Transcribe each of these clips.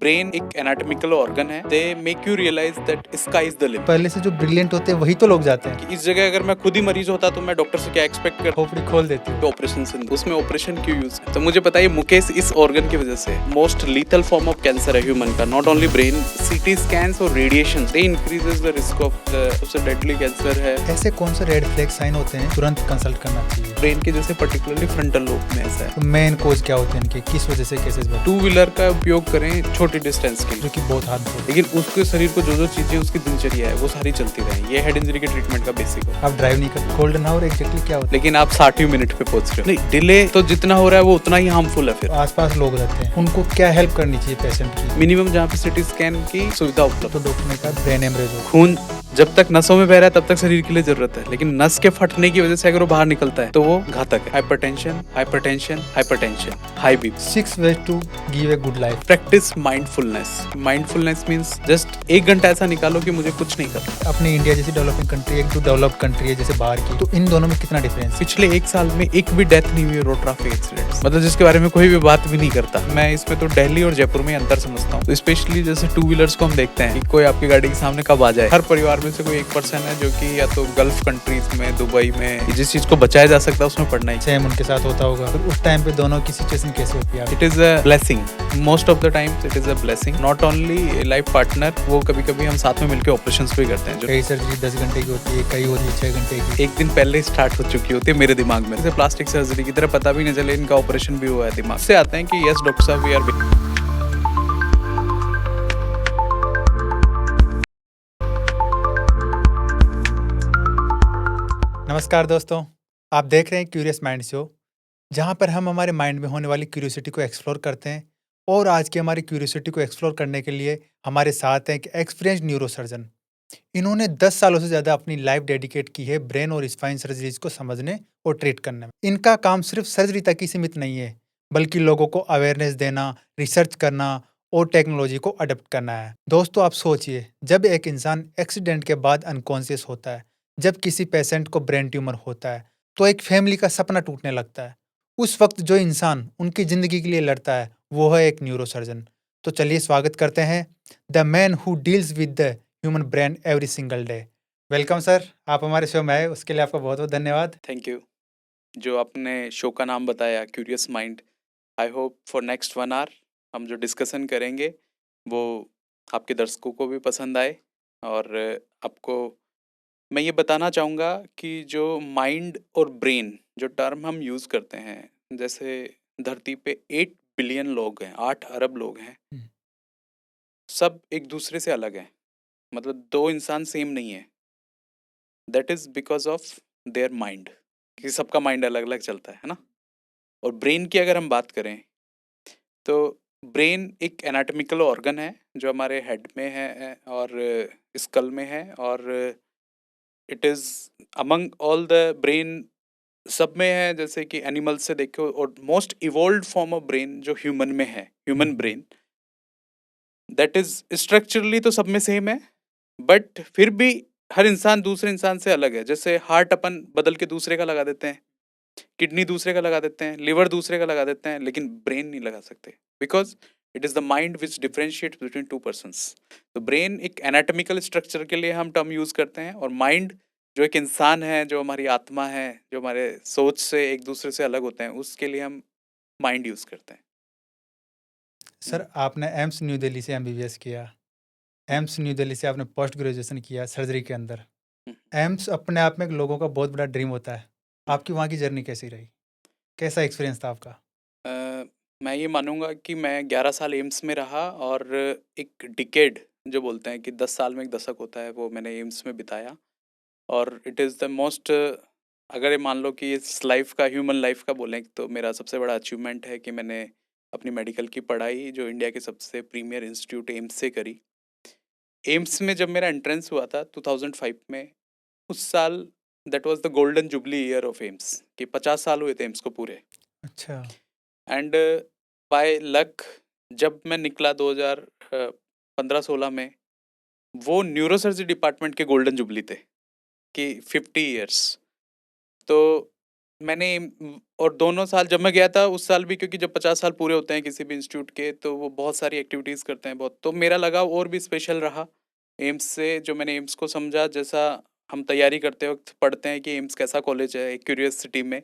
Brain एक anatomical organ है। They make you realise that sky is the limit. पहले से जो ब्रिलियंट होते हैं वही तो लोग जाते हैं। कि इस जगह अगर मैं खुद ही मरीज होता तो मैं डॉक्टर से क्या एक्सपेक्ट करता? खोपड़ी खोल देती है। ऑपरेशन से उसमें ऑपरेशन क्यों यूज है? तो मुझे बताइए मुकेश, इस ऑर्गन की वजह से most lethal form of cancer है ह्यूमन का। नॉट ओनली ब्रेन, सीटी स्कैन्स और radiation they increases the risk of सबसे डेडली कैंसर है। ऐसे कौन से रेड फ्लैग साइन होते हैं तुरंत कंसल्ट करना चाहिए? ब्रेन के जैसे पर्टिकुलरली फ्रंटल लोब में ऐसा है। तो मेन कोज क्या होते हैं इनके, किस वजह से केसेस बढ़ते टू व्हीलर का उपयोग करें छोटी डिस्टेंस के हैं, लिए, जो कि बहुत हार्मफुल। लेकिन उसके शरीर को जो जो चीजें उसकी दिनचर्या है वो सारी चलती रहे। ये हेड इंजरी के ट्रीटमेंट का बेसिक हो। आप ड्राइव नहीं करते, गोल्डन आवर एग्जैक्टली क्या होता है? लेकिन आप 60 मिनट पे पहुंच रहे हो। नहीं, डिले तो जितना हो रहा है वो उतना ही हार्मफुल है। फिर आसपास लोग रहते हैं, उनको क्या हेल्प करनी चाहिए पेशेंट की? मिनिमम जहाँ पे सिटी स्कैन की सुविधा उपलब्ध तो डॉक्टर ने कहा ब्रेन हेमरेज हो। खून जब तक नसों में बह रहा है तब तक शरीर के लिए जरूरत है, लेकिन नस के फटने की वजह से अगर वो बाहर निकलता है तो वो घातक है। Hypertension, hypertension, hypertension, high BP. 6 ways to give a good life. Practice mindfulness. Mindfulness means just 1 घंटा ऐसा निकालो कि मुझे कुछ नहीं करना। अपनी इंडिया जैसी डेवलपिंग कंट्री एक तो डेवलप्ड कंट्री है जैसे बाहर की, तो इन दोनों में कितना डिफरेंस है? पिछले 1 साल में एक भी डेथ नहीं हुई रोड ट्रैफिक एक्सीडेंट, मतलब जिसके बारे में कोई भी बात भी नहीं करता। मैं इसमें तो दिल्ली और जयपुर में अंतर समझता हूँ। तो स्पेशली जैसे टू व्हीलर्स को हम देखते हैं कि कोई आपकी गाड़ी के सामने कब आ जाए। हर परिवार में से कोई 1% है जो कि या तो गल्फ कंट्रीज में, दुबई में, जिस चीज को बचाया जा सकता है उसमें पड़ना ही। सेम उनके साथ होता होगा। तो उस टाइम पे दोनों की सिचुएशन कैसे होती है? It is a blessing, most of the times it is a blessing. Not only life partner, वो कभी कभी हम साथ में मिलकर ऑपरेशंस भी करते हैं। जो कई सर्जरी 10 घंटे की होती है, कई होती है 6 घंटे की। एक दिन पहले स्टार्ट हो चुकी होती है मेरे दिमाग में। जैसे प्लास्टिक सर्जरी की तरह पता भी नहीं चले इनका ऑपरेशन भी हुआ है। दिमाग से आते हैं कि यस डॉक्टर साहब वी आर। नमस्कार दोस्तों, आप देख रहे हैं क्यूरियस माइंड शो, जहां पर हम हमारे माइंड में होने वाली क्यूरियोसिटी को एक्सप्लोर करते हैं। और आज की हमारी क्यूरियोसिटी को एक्सप्लोर करने के लिए हमारे साथ हैं एक एक्सपीरियंस न्यूरोसर्जन। इन्होंने 10 सालों से ज़्यादा अपनी लाइफ डेडिकेट की है ब्रेन और स्पाइन सर्जरीज को समझने और ट्रीट करने में। इनका काम सिर्फ सर्जरी तक ही सीमित नहीं है, बल्कि लोगों को अवेयरनेस देना, रिसर्च करना और टेक्नोलॉजी को अडेप्ट करना है। दोस्तों आप सोचिए, जब एक इंसान एक्सीडेंट के बाद अनकॉन्शियस होता है, जब किसी पेशेंट को ब्रेन ट्यूमर होता है, तो एक फैमिली का सपना टूटने लगता है। उस वक्त जो इंसान उनकी ज़िंदगी के लिए लड़ता है वो है एक न्यूरोसर्जन। तो चलिए स्वागत करते हैं the man who deals with the human brain every single day. Welcome sir, आप हमारे शो में आए उसके लिए आपका बहुत बहुत धन्यवाद। Thank you. जो आपने शो का नाम बताया curious mind, I hope for next 1 hour हम जो डिस्कशन करेंगे वो आपके दर्शकों को भी पसंद आए। और आपको मैं ये बताना चाहूँगा कि जो माइंड और ब्रेन जो टर्म हम यूज़ करते हैं, जैसे धरती पे 8 बिलियन लोग हैं, 8 अरब लोग हैं, सब एक दूसरे से अलग हैं। मतलब 2 इंसान सेम नहीं है। That is because of their mind, कि सबका माइंड अलग अलग चलता है ना। और ब्रेन की अगर हम बात करें तो ब्रेन एक एनाटॉमिकल ऑर्गन है जो हमारे हेड में है और स्कल में है। और it is among all the brain सब में है, जैसे कि एनिमल से देखो। और most evolve form of brain जो ह्यूमन में है, human brain, that is structurally तो सब में सेम है, बट फिर भी हर इंसान दूसरे इंसान से अलग है। जैसे हार्ट अपन बदल के दूसरे का लगा देते हैं, किडनी दूसरे का लगा देते हैं, लिवर दूसरे का लगा देते हैं, लेकिन ब्रेन नहीं लगा सकते, because it is the mind which differentiate between 2 persons. तो ब्रेन एक एनाटॉमिकल स्ट्रक्चर के लिए हम टर्म यूज़ करते हैं, और माइंड जो एक इंसान है, जो हमारी आत्मा है, जो हमारे सोच से एक दूसरे से अलग होते हैं, उसके लिए हम माइंड यूज़ करते हैं। सर आपने एम्स न्यू दिल्ली से एमबीबीएस किया, एम्स न्यू दिल्ली से आपने पोस्ट ग्रेजुएशन किया सर्जरी के अंदर। एम्स अपने आप में एक लोगों का बहुत बड़ा ड्रीम होता है। आपकी वहाँ की जर्नी कैसी रही, कैसा एक्सपीरियंस था आपका? मैं ये मानूंगा कि मैं 11 साल एम्स में रहा, और एक डिकेड जो बोलते हैं कि 10 साल में एक दशक होता है, वो मैंने एम्स में बिताया। और इट इज़ द मोस्ट, अगर ये मान लो कि इस लाइफ का, ह्यूमन लाइफ का बोलें, तो मेरा सबसे बड़ा अचीवमेंट है कि मैंने अपनी मेडिकल की पढ़ाई जो इंडिया के सबसे प्रीमियर इंस्टीट्यूट एम्स से करी। एम्स में जब मेरा एंट्रेंस हुआ था 2005 में, उस साल that was the golden jubilee year of AIIMS, कि 50 साल हुए थे एम्स को पूरे। अच्छा। एंड बाय लक जब मैं निकला 2015-16 में, वो न्यूरोसर्जरी डिपार्टमेंट के गोल्डन जुबली थे कि 50 ईयर्स। तो मैंने और दोनों साल जब मैं गया था उस साल भी, क्योंकि जब 50 साल पूरे होते हैं किसी भी इंस्टीट्यूट के तो वो बहुत सारी एक्टिविटीज़ करते हैं बहुत, तो मेरा लगाव और भी स्पेशल रहा एम्स से। जो मैंने एम्स को समझा, जैसा हम तैयारी करते वक्त पढ़ते हैं कि एम्स कैसा कॉलेज है एक क्यूरियसिटी में,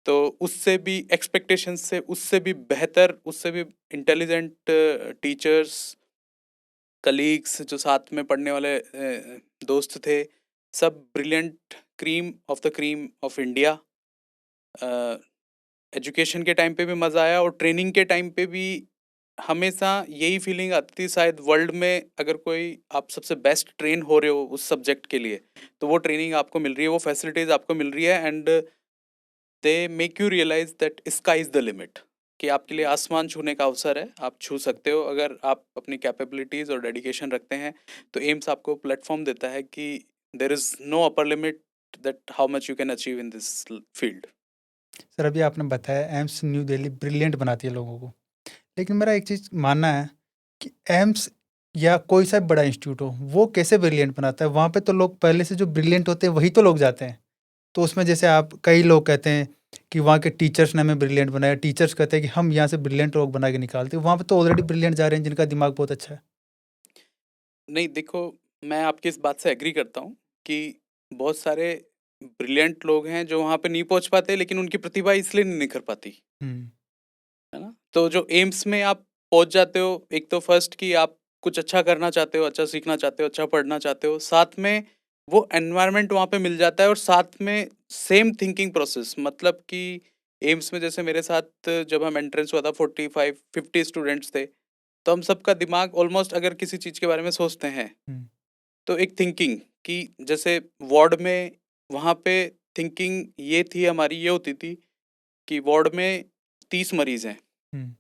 तो उससे भी एक्सपेक्टेशंस से उससे भी बेहतर, उससे भी इंटेलिजेंट टीचर्स, कलीग्स जो साथ में पढ़ने वाले दोस्त थे, सब brilliant, cream of the cream of India. Education के टाइम पे भी मज़ा आया और ट्रेनिंग के टाइम पे भी हमेशा यही फीलिंग आती थी, शायद वर्ल्ड में अगर कोई आप सबसे बेस्ट ट्रेन हो रहे हो उस सब्जेक्ट के लिए, तो वो ट्रेनिंग आपको मिल रही है, वो फैसिलिटीज़ आपको मिल रही है, and they make you realise that sky is the limit, कि आपके लिए आसमान छूने का अवसर है, आप छू सकते हो अगर आप अपनी कैपेबिलिटीज़ और डेडिकेशन रखते हैं। तो एम्स आपको प्लेटफॉर्म देता है कि there is no upper limit that how much you can achieve in this field. Sir अभी आपने बताया एम्स न्यू दिल्ली ब्रिलियंट बनाती है लोगों को। लेकिन मेरा एक चीज़ मानना है कि एम्स या कोई सा भी बड़ा इंस्टीट्यूट हो, वो कैसे ब्रिलियंट बनाता है? वहाँ पे तो लोग पहले से जो ब्रिलियंट होते हैं, वही तो लोग जाते हैं। तो उसमें जैसे आप कई लोग कहते हैं कि वहाँ के टीचर्स ने हमें ब्रिलियंट बनाया, टीचर्स कहते हैं कि हम यहाँ से ब्रिलियंट लोग बना के निकालते हैं। वहाँ पे तो ऑलरेडी ब्रिलियंट जा रहे हैं, जिनका दिमाग बहुत अच्छा है। नहीं, देखो, मैं आपकी इस बात से एग्री करता हूँ कि बहुत सारे ब्रिलियंट लोग हैं जो वहाँ पे नहीं पहुँच पाते, लेकिन उनकी प्रतिभा इसलिए नहीं निखर पाती, हुँ, है ना? तो जो एम्स में आप पहुँच जाते हो, एक तो फर्स्ट कि आप कुछ अच्छा करना चाहते हो, अच्छा सीखना चाहते हो, अच्छा पढ़ना चाहते हो, साथ में वो एनवायरनमेंट वहाँ पे मिल जाता है, और साथ में सेम थिंकिंग प्रोसेस, मतलब कि एम्स में जैसे मेरे साथ जब हम एंट्रेंस हुआ था 45-50 स्टूडेंट्स थे, तो हम सबका दिमाग ऑलमोस्ट, अगर किसी चीज़ के बारे में सोचते हैं हुँ, तो एक थिंकिंग कि जैसे वार्ड में, वहाँ पे थिंकिंग ये थी हमारी, ये होती थी कि वार्ड में 30 मरीज़ हैं, हुँ।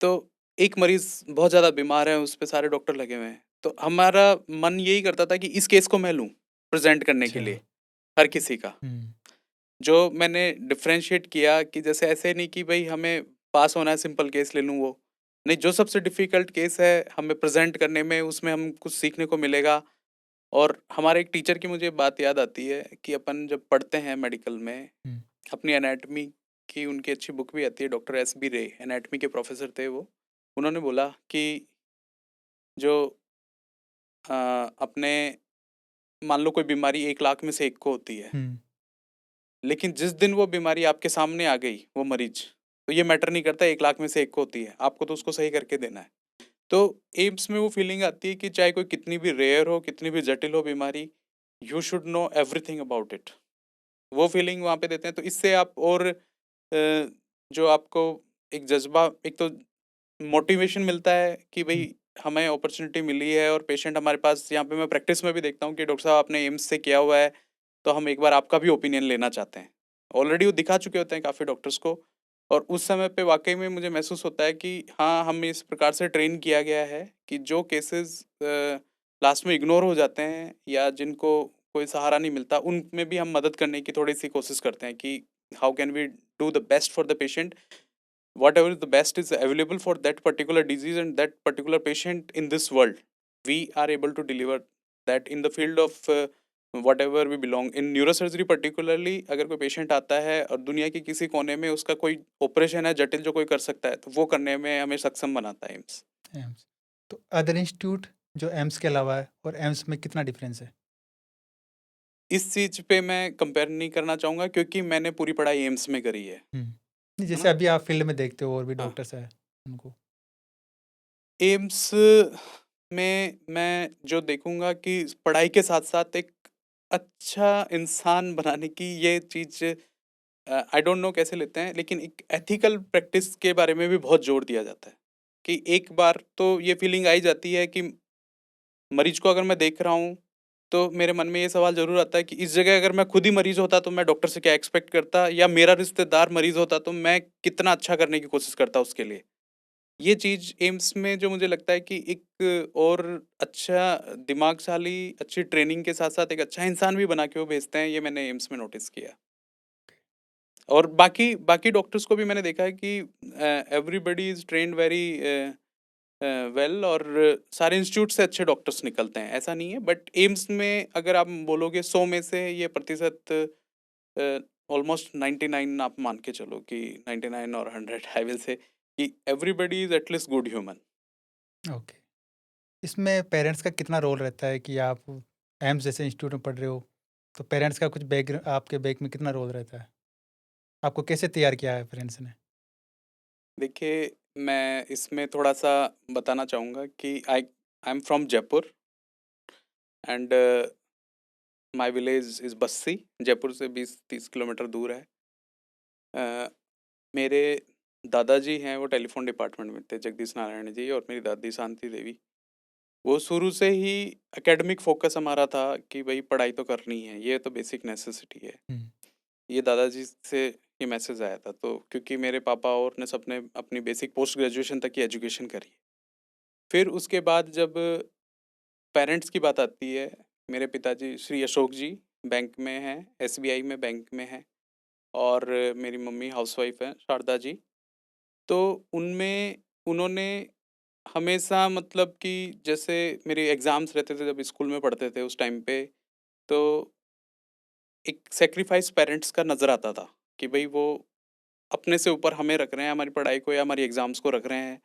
तो एक मरीज़ बहुत ज़्यादा बीमार है, उस पे सारे डॉक्टर लगे हुए हैं। तो हमारा मन यही करता था कि इस केस को मैं लूँ, प्रेज़ेंट करने के अच्छा। लिए, हर किसी का। हुँ, जो मैंने डिफरेंशिएट किया कि जैसे ऐसे नहीं कि भई हमें पास होना है, सिंपल केस ले लूँ वो। नहीं, जो सबसे डिफ़िकल्ट केस है हमें प्रेज़ेंट करने में, उसमें हम कुछ सीखने को मिलेगा। और हमारे एक टीचर की मुझे बात याद आती है कि अपन जब पढ़ते हैं मेडिकल में, हुँ, अपनी एनाटॉमी की उनकी अच्छी बुक भी आती है, डॉक्टर एस बी रे, एनाटॉमी के प्रोफेसर थे वो। उन्होंने बोला कि जो अपने, मान लो कोई बीमारी 1 लाख में से एक को होती है, हुँ। लेकिन जिस दिन वो बीमारी आपके सामने आ गई, वो मरीज, तो ये मैटर नहीं करता 1 लाख में से एक को होती है, आपको तो उसको सही करके देना है। तो एम्स में वो फीलिंग आती है कि चाहे कोई कितनी भी रेयर हो, कितनी भी जटिल हो बीमारी, you should know everything about it. वो फीलिंग वहाँ पे देते हैं, तो इससे आप और जो आपको एक जज़्बा, एक तो मोटिवेशन मिलता है कि हुँ, भई हमें अपॉर्च्युनिटी मिली है और पेशेंट हमारे पास, यहाँ पे मैं प्रैक्टिस में भी देखता हूँ कि डॉक्टर साहब आपने एम्स से किया हुआ है, तो हम एक बार आपका भी ओपिनियन लेना चाहते हैं। ऑलरेडी वो दिखा चुके होते हैं काफ़ी डॉक्टर्स को, और उस समय पे वाक़ई में मुझे महसूस होता है कि हाँ, हमें इस प्रकार से ट्रेन किया गया है कि जो केसेज़ लास्ट में इग्नोर हो जाते हैं या जिनको कोई सहारा नहीं मिलता, उनमें भी हम मदद करने की थोड़ी-सी कोशिश करते हैं कि how can we do the best for the patient, whatever the best is available for that particular disease and that particular patient in this world, we are able to deliver that in the field of whatever we belong in neurosurgery particularly। अगर कोई patient आता है और दुनिया के किसी कोने में उसका कोई ऑपरेशन है जटिल जो कोई कर सकता है, तो वो करने में हमें सक्षम बनाता है एम्स। एम्स। तो अदर इंस्टीट्यूट जो एम्स के अलावा है और एम्स में कितना डिफरेंस है? इस चीज़ पे मैं कंपेयर नहीं करना चाहूँगा क्योंकि मैंने पूरी पढ़ाई एम्स में करी हुँ। नहीं, है जैसे ना? अभी आप फील्ड में देखते हो और भी हाँ, डॉक्टर्स हैं, उनको। एम्स में मैं जो देखूँगा कि पढ़ाई के साथ-साथ एक अच्छा इंसान बनाने की ये चीज़, आई डोंट नो कैसे लेते हैं, लेकिन एक एथिकल प्रैक्टिस के बारे में भी बहुत ज़ोर दिया जाता है, कि एक बार तो ये फीलिंग आ ही जाती है कि मरीज़ को अगर मैं देख रहा हूँ, तो मेरे मन में ये सवाल ज़रूर आता है कि इस जगह अगर मैं खुद ही मरीज़ होता, तो मैं डॉक्टर से क्या एक्सपेक्ट करता, या मेरा रिश्तेदार मरीज़ होता, तो मैं कितना अच्छा करने की कोशिश करता उसके लिए। ये चीज़ एम्स में जो मुझे लगता है कि एक और अच्छा दिमागशाली, अच्छी ट्रेनिंग के साथ-साथ एक अच्छा इंसान भी बना के वो भेजते हैं, ये मैंने एम्स में नोटिस किया। और बाकी बाकी डॉक्टर्स को भी मैंने देखा है कि everybody is trained very well, और सारे इंस्टीट्यूट से अच्छे डॉक्टर्स निकलते हैं, ऐसा नहीं है। बट एम्स में अगर आप बोलोगे 100 में से ये प्रतिशत ऑलमोस्ट 99 आप मान के चलो कि 99 और 100 आई विल से कि everybody is at least good human. Okay. इसमें पेरेंट्स का कितना रोल रहता है कि आप एम्स जैसे इंस्टीट्यूट में पढ़ रहे हो, तो पेरेंट्स का कुछ आपके बैक में कितना रोल रहता है? आपको कैसे तैयार किया है पेरेंट्स ने? देखिए, मैं इसमें थोड़ा सा बताना चाहूँगा कि I am from Jaipur and my village is Bassi. Jaipur से 20-30 किलोमीटर दूर है। अ, मेरे दादाजी हैं, वो टेलीफोन डिपार्टमेंट में थे, जगदीश नारायण जी, और मेरी दादी शांति देवी। वो शुरू से ही एकेडमिक फोकस हमारा था कि भाई पढ़ाई तो करनी है, ये तो बेसिक नेसेसिटी है। हुँ, ये दादाजी से ये मैसेज आया था, तो क्योंकि मेरे पापा और ने सबने अपनी बेसिक पोस्ट ग्रेजुएशन तक की एजुकेशन करी। फिर उसके बाद जब पेरेंट्स की बात आती है, मेरे पिताजी श्री अशोक जी बैंक में हैं, एसबीआई में बैंक में हैं, और मेरी मम्मी हाउसवाइफ हैं शारदा जी। तो उनमें उन्होंने हमेशा मतलब कि जैसे मेरे एग्ज़ाम्स रहते थे जब स्कूल में पढ़ते थे उस टाइम पे, तो एक सैक्रिफाइस पेरेंट्स का नज़र आता था कि भई वो अपने से ऊपर हमें रख रहे हैं, हमारी पढ़ाई को या हमारी एग्ज़ाम्स को रख रहे हैं।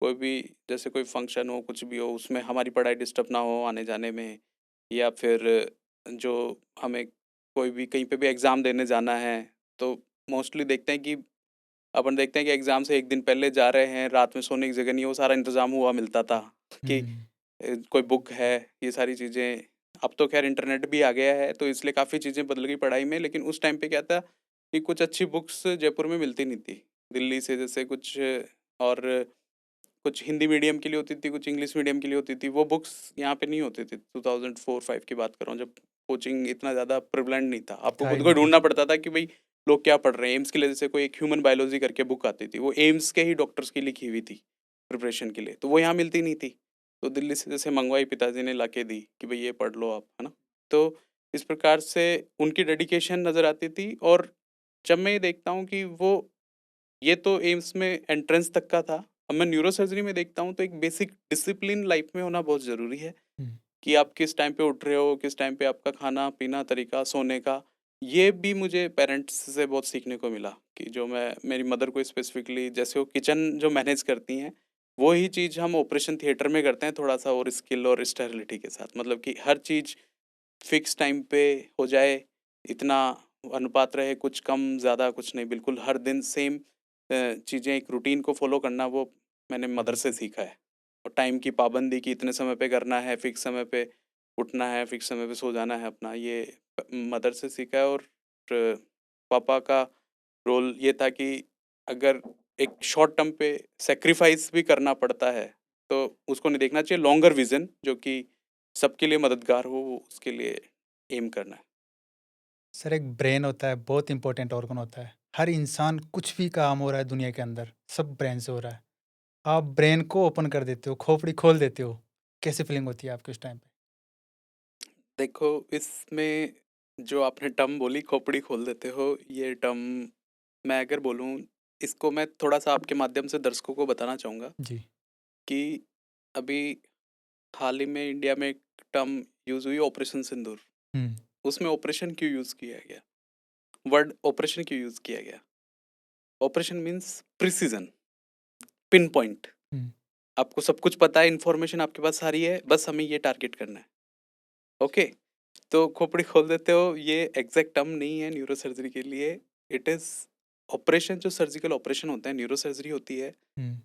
कोई भी जैसे कोई फंक्शन हो, कुछ भी हो, उसमें हमारी पढ़ाई डिस्टर्ब ना हो आने-जाने में, या फिर जो हमें कोई भी कहीं पे भी एग्ज़ाम देने जाना है, तो मोस्टली देखते हैं कि अपन देखते हैं कि एग्ज़ाम से 1 दिन पहले जा रहे हैं, रात में सोने की जगह नहीं है, वो सारा इंतज़ाम हुआ मिलता था कि हुँ, कोई बुक है, ये सारी चीज़ें। अब तो ख़ैर इंटरनेट भी आ गया है, तो इसलिए काफ़ी चीज़ें बदल गई पढ़ाई में, लेकिन उस टाइम पे क्या था कि कुछ अच्छी बुक्स जयपुर में मिलती नहीं थी। दिल्ली से जैसे कुछ, और कुछ हिंदी मीडियम के लिए होती थी, कुछ इंग्लिश मीडियम के लिए होती थी। वो बुक्स यहाँ पे नहीं होती थी। 2004-5 की बात कर रहा हूँ, जब कोचिंग इतना ज़्यादा प्रिवलेंट नहीं था। आपको था खुद ही को नहीं कुछ। ढूँढना पड़ता था कि भई लोग क्या पढ़ रहे हैं। एम्स के लिए जैसे कोई एक ह्यूमन बायोलॉजी करके बुक आती थी, वो एम्स के ही डॉक्टर्स की लिखी हुई थी प्रिपरेशन के लिए, तो वो यहाँ मिलती नहीं थी। तो दिल्ली से जैसे मँगवाई, पिताजी ने लाके दी कि भई ये पढ़ लो आप, है ना? तो इस प्रकार से उनकी डेडिकेशन नज़र आती थी। और जब मैं ये देखता हूँ कि वो, ये तो एम्स में एंट्रेंस तक का था। अब मैं न्यूरोसर्जरी में देखता हूँ तो एक बेसिक डिसिप्लिन लाइफ में होना बहुत ज़रूरी है हुँ, कि आप किस टाइम पे उठ रहे हो, किस टाइम पे आपका खाना-पीना तरीका, सोने का। ये भी मुझे पेरेंट्स से बहुत सीखने को मिला कि जो मैं मेरी मदर को स्पेसिफिकली, जैसे वो किचन जो मैनेज करती हैं, वो ही चीज़ हम ऑपरेशन थिएटर में करते हैं थोड़ा-सा और स्किल और स्टेरिलिटी के साथ। मतलब कि हर चीज़ फिक्स टाइम पे हो जाए, इतना अनुपात रहे, कुछ कम ज़्यादा कुछ नहीं, बिल्कुल हर दिन सेम चीज़ें, एक रूटीन को फ़ॉलो करना, वो मैंने मदर से बिल्कुल। सीखा है। और टाइम की पाबंदी कि इतने समय पे करना है, फिक्स समय पे उठना है, फिक्स समय पे सो जाना है अपना, ये मदर से सीखा है। और पापा का रोल ये था कि अगर एक शॉर्ट टर्म पे सैक्रिफाइस भी करना पड़ता है, तो उसको नहीं देखना चाहिए, लॉन्गर विज़न जो कि सबके लिए मददगार हो, वो उसके लिए एम करना है। सर, एक ब्रेन होता है, बहुत इम्पोर्टेंट ऑर्गन होता है। हर इंसान कुछ भी काम हो रहा है दुनिया के अंदर, सब ब्रेन से हो रहा है। आप ब्रेन को ओपन कर देते हो, खोपड़ी खोल देते हो, कैसी फीलिंग होती है आपकी उस टाइम पे? देखो, इसमें जो आपने टर्म बोली खोपड़ी खोल देते हो, ये टर्म मैं अगर बोलूँ, इसको मैं थोड़ा-सा आपके माध्यम से दर्शकों को बताना चाहूँगा जी। कि अभी हाल ही में इंडिया में एक टर्म यूज़ हुई, ऑपरेशन सिंदूर। हुँ, उसमें ऑपरेशन क्यों यूज़ किया गया? वर्ड ऑपरेशन क्यों यूज़ किया गया? Operation means precision, pin point. हुँ, आपको सब कुछ पता है, इन्फॉर्मेशन आपके पास सारी है, बस हमें ये टारगेट करना है। ओके? तो खोपड़ी खोल देते हो, ये एग्ज़ैक्ट टर्म नहीं है न्यूरो सर्जरी के लिए। इट इज़ ऑपरेशन, जो सर्जिकल ऑपरेशन होता है, न्यूरो सर्जरी होती है, हुँ,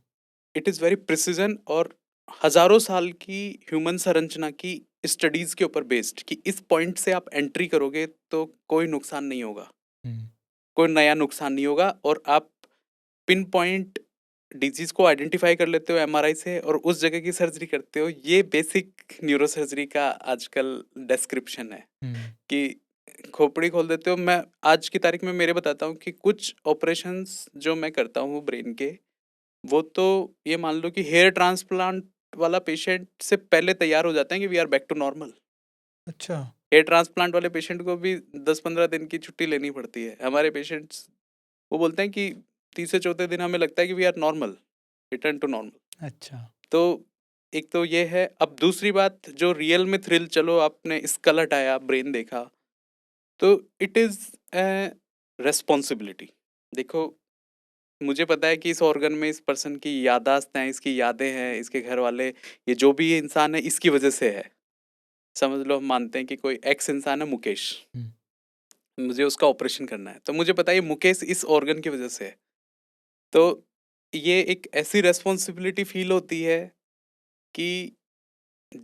इट इज़ वेरी प्रिसिज़न और हज़ारों साल की ह्यूमन संरचना की स्टडीज़ के ऊपर बेस्ड कि इस पॉइंट से आप एंट्री करोगे तो कोई नुकसान नहीं होगा, हुँ। कोई नया नुकसान नहीं होगा, और आप पिन पॉइंट डिजीज़ को आइडेंटिफ़ाई कर लेते हो एमआरआई से और उस जगह की सर्जरी करते हो। ये बेसिक न्यूरो सर्जरी का आजकल डिस्क्रिप्शन है हुँ, कि खोपड़ी खोल देते हो। मैं आज की तारीख में मेरे बताता हूँ कि कुछ ऑपरेशंस जो मैं करता हूँ ब्रेन के, वो तो ये मान लो कि हेयर ट्रांसप्लांट वाला पेशेंट से पहले तैयार हो जाते हैं कि we are back to normal. अच्छा, हेयर ट्रांसप्लांट वाले पेशेंट को भी 10-15 दिन की छुट्टी लेनी पड़ती है। हमारे पेशेंट्स वो बोलते हैं कि तीसरे चौथे दिन हमें लगता है कि we are normal, return to normal. अच्छा। तो एक तो ये है। अब दूसरी बात, जो रियल में थ्रिल, चलो आपने स्कल हटाया, ब्रेन देखा, तो इट इज़ रिस्पॉन्सिबिलिटी। देखो, मुझे पता है कि इस ऑर्गन में इस पर्सन की याददाश्त हैं, इसकी यादें हैं, इसके घर वाले, ये जो भी ये इंसान है इसकी वजह से है। समझ लो हम मानते हैं कि कोई एक्स इंसान है मुकेश, हुँ, मुझे उसका ऑपरेशन करना है, तो मुझे पता है ये मुकेश इस ऑर्गन की वजह से है। तो ये एक ऐसी रिस्पॉन्सिबिलिटी फील होती है कि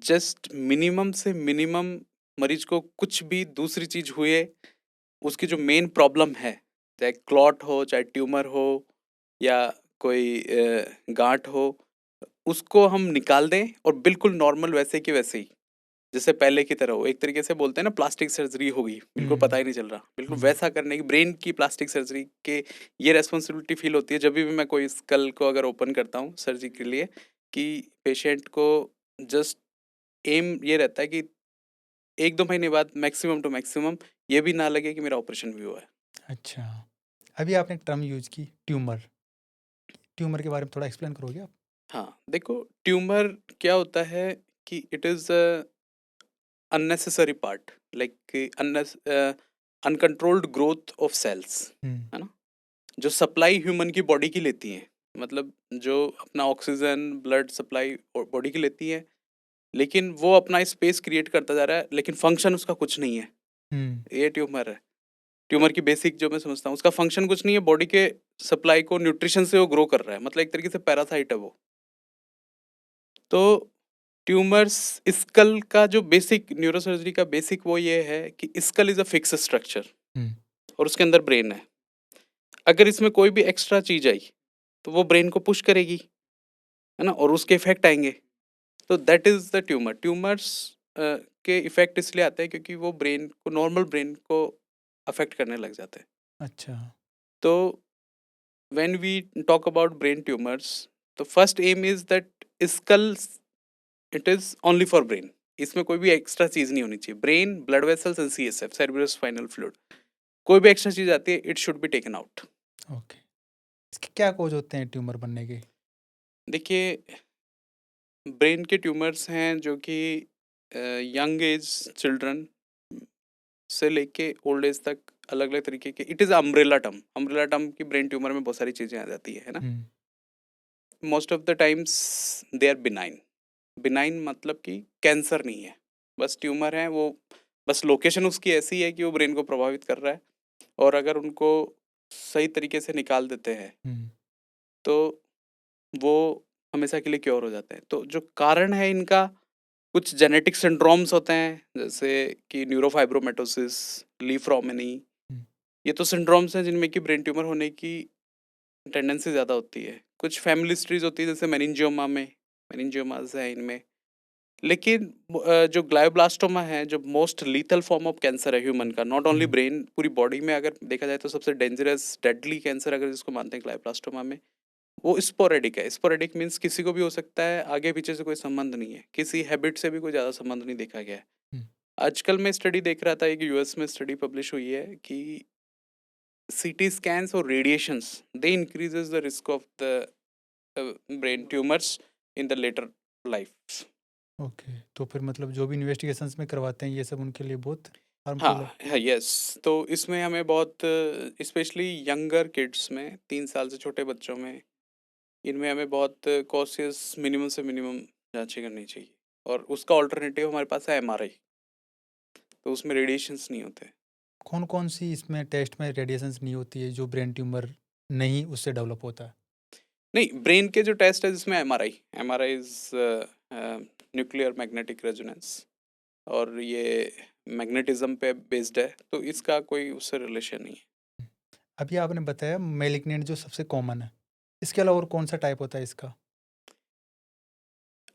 जस्ट मिनिमम से मिनिमम मरीज को कुछ भी दूसरी चीज हुए, उसकी जो मेन प्रॉब्लम है, चाहे क्लॉट हो, चाहे ट्यूमर हो, या कोई गांठ हो, उसको हम निकाल दें और बिल्कुल नॉर्मल वैसे की वैसे ही, जैसे पहले की तरह हो। एक तरीके से बोलते हैं ना, प्लास्टिक सर्जरी हो गई, बिल्कुल पता हुँ, ही नहीं चल रहा, बिल्कुल हुँ। वैसा करने की ब्रेन की प्लास्टिक सर्जरी के ये रेस्पॉन्सिबिलिटी फील होती है जब भी मैं कोई स्कल को अगर ओपन करता हूँ सर्जरी के लिए, कि पेशेंट को जस्ट एम ये रहता है कि 1-2 महीने बाद मैक्सिमम टू मैक्सिमम ये भी ना लगे कि मेरा ऑपरेशन भी हुआ है। अच्छा, अभी आपने एक टर्म यूज़ की ट्यूमर, ट्यूमर के बारे में थोड़ा एक्सप्लेन करोगे आप? हाँ, देखो, ट्यूमर क्या होता है कि it is a unnecessary part, like uncontrolled growth of cells, हुँ, है ना? जो सप्लाई ह्यूमन की बॉडी की लेती हैं, मतलब जो अपना ऑक्सीजन, ब्लड सप्लाई बॉडी की लेती है, लेकिन वो अपना स्पेस क्रिएट करता जा रहा है, लेकिन फंक्शन उसका कुछ नहीं है। हुँ, ये ट्यूमर है। ट्यूमर की बेसिक जो मैं समझता हूँ, उसका फंक्शन कुछ नहीं है, बॉडी के सप्लाई को न्यूट्रिशन से वो ग्रो कर रहा है, मतलब एक तरीके से पैरासाइट है वो। तो ट्यूमर्स, स्कल का जो बेसिक न्यूरोसर्जरी का बेसिक वो ये है कि skull is a fix structure हुँ, और उसके अंदर ब्रेन है। अगर इसमें कोई भी एक्स्ट्रा चीज आई तो वो ब्रेन को पुश करेगी, है ना, और उसके इफेक्ट आएंगे। तो that is the tumour. Tumours के इफेक्ट इसलिए आते हैं क्योंकि वो ब्रेन को, नॉर्मल ब्रेन को अफेक्ट करने लग जाते हैं। अच्छा, तो when we talk about brain tumours, तो first aim is that skull, it is only for brain. इसमें कोई भी एक्स्ट्रा चीज नहीं होनी चाहिए। Brain, blood vessels and CSF, cerebral spinal fluid, कोई भी एक्स्ट्रा चीज आती है, it should be taken out. Okay. इसके क्या कॉज़ होते हैं ट्यूमर बनने के? देखिए, ब्रेन के ट्यूमर्स हैं जो कि यंग एज चिल्ड्रन से लेके ओल्ड एज तक अलग अलग तरीके के, it is umbrella term. Umbrella term की ब्रेन ट्यूमर में बहुत सारी चीजें आ जाती है ना। हुँ, most of the times they are benign. Benign मतलब कि कैंसर नहीं है, बस ट्यूमर है वो। बस लोकेशन उसकी ऐसी है कि वो ब्रेन को प्रभावित कर रहा है, और अगर उनको सही तरीके से निकाल देते हैं हुँ, तो वो हमेशा के लिए क्योर हो जाते हैं। तो जो कारण है इनका, कुछ जेनेटिक सिंड्रोम्स होते हैं, जैसे कि न्यूरोफाइब्रोमेटोसिस, लीफ्रोमेनी, हुँ, ये तो सिंड्रोम्स हैं जिनमें कि ब्रेन ट्यूमर होने की टेंडेंसी ज़्यादा होती है। कुछ फैमिली हिस्ट्रीज होती है, जैसे मेनिंजियोमा में, मेनिंजियोमास है इनमें। लेकिन जो ग्लायोब्लास्टोमा है, जो most lethal form of cancer है ह्यूमन का, नॉट ओनली हुँ, ब्रेन, पूरी बॉडी में अगर देखा जाए तो सबसे डेंजरस डेडली कैंसर अगर जिसको मानते हैं ग्लायोब्लास्टोमा में, वो स्पोरेडिक है। स्पोरेडिक मीन्स किसी को भी हो सकता है, आगे पीछे से कोई संबंध नहीं है, किसी हैबिट से भी कोई ज़्यादा संबंध नहीं देखा गया है। हुँ। आजकल मैं स्टडी देख रहा था, एक यूएस में स्टडी पब्लिश हुई है कि सीटी स्कैन्स और radiations, they increases the risk of the brain tumours in the later life. Okay, तो फिर मतलब जो भी इन्वेस्टिगेशंस में करवाते हैं ये सब उनके लिए बहुत हार्मफुल है? हाँ, हाँ, यस। तो इसमें हमें बहुत, स्पेशली यंगर किड्स में, 3 साल से छोटे बच्चों में, इनमें हमें बहुत कॉशियस, मिनिमम से मिनिमम जांचें करनी चाहिए। और उसका ऑल्टरनेटिव हमारे पास है एमआरआई, तो उसमें रेडिएशंस नहीं होते। कौन-कौन सी इसमें टेस्ट में रेडिएशंस नहीं होती है जो ब्रेन ट्यूमर नहीं उससे डेवलप होता है? नहीं, ब्रेन के जो टेस्ट है जिसमें MRI, MRI is nuclear magnetic resonance, और ये मैग्नेटिज्म पे बेस्ड है, तो इसका कोई उससे रिलेशन नहीं है। अभी आपने बताया मैलिग्नेंट जो सबसे कॉमन है, इसके अलावा और कौन-सा टाइप होता है इसका?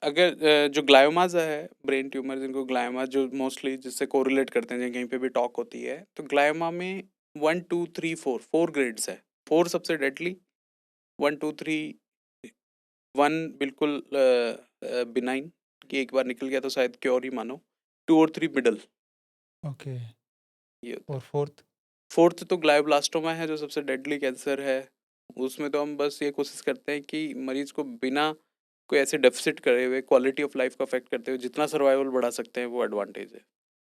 अगर जो ग्लायोमाज है, ब्रेन ट्यूमर जिनको ग्लायोमा, जो मोस्टली जिससे कोरिलेट करते हैं, कहीं पे भी टॉक होती है, तो ग्लायोमा में 1, 2, 3, 4 ग्रेड्स है। 4 सबसे डेडली, 1, 2, 3, 1 बिल्कुल बिनाइन, कि एक बार निकल गया तो शायद क्योर ही मानो, 2 और 3 मिडल, ओके, ये होता और है। फोर्थ? फोर्थ तो ग्लायोब्लास्टोमा है, जो सबसे डेडली कैंसर है। उसमें तो हम बस ये कोशिश करते हैं कि मरीज को बिना कोई ऐसे डेफिसिट करे हुए, क्वालिटी ऑफ लाइफ को अफेक्ट करते हुए जितना सर्वाइवल बढ़ा सकते हैं, वो एडवांटेज है।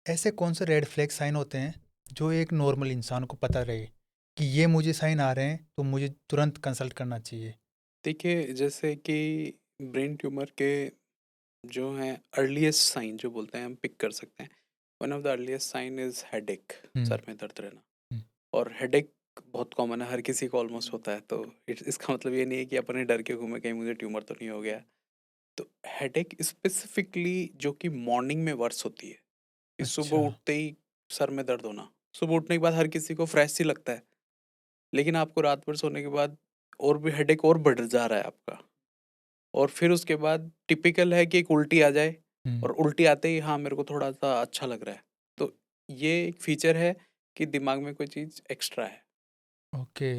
ऐसे कौन से रेड फ्लैग साइन होते हैं जो एक नॉर्मल इंसान को पता रहे कि ये मुझे साइन आ रहे हैं तो मुझे तुरंत कंसल्ट करना चाहिए? देखिए, जैसे कि ब्रेन ट्यूमर के जो हैं अर्लीएस्ट साइन जो बोलते हैं हम पिक कर सकते हैं। One of the earliest sign is headache, hmm, सर में दर्द रहना। हुँ। और हेडेक बहुत कॉमन है, हर किसी को ऑलमोस्ट होता है, तो इसका मतलब ये नहीं है कि अपने डर के घूमे कहीं मुझे ट्यूमर तो नहीं हो गया। तो हेडेक स्पेसिफिकली जो कि मॉर्निंग में वर्स होती है, कि सुबह अच्छा। उठते ही सर में दर्द होना। सुबह उठने के बाद हर किसी को फ्रेश सी लगता है, लेकिन आपको रात भर सोने के बाद और भी हेडेक और बढ़ जा रहा है आपका। और फिर उसके बाद टिपिकल है कि एक उल्टी आ जाए, हुँ, और उल्टी आते ही हाँ, मेरे को थोड़ा-सा अच्छा लग रहा है। तो ये एक फ़ीचर है कि दिमाग में कोई चीज़ एक्स्ट्रा है ओके।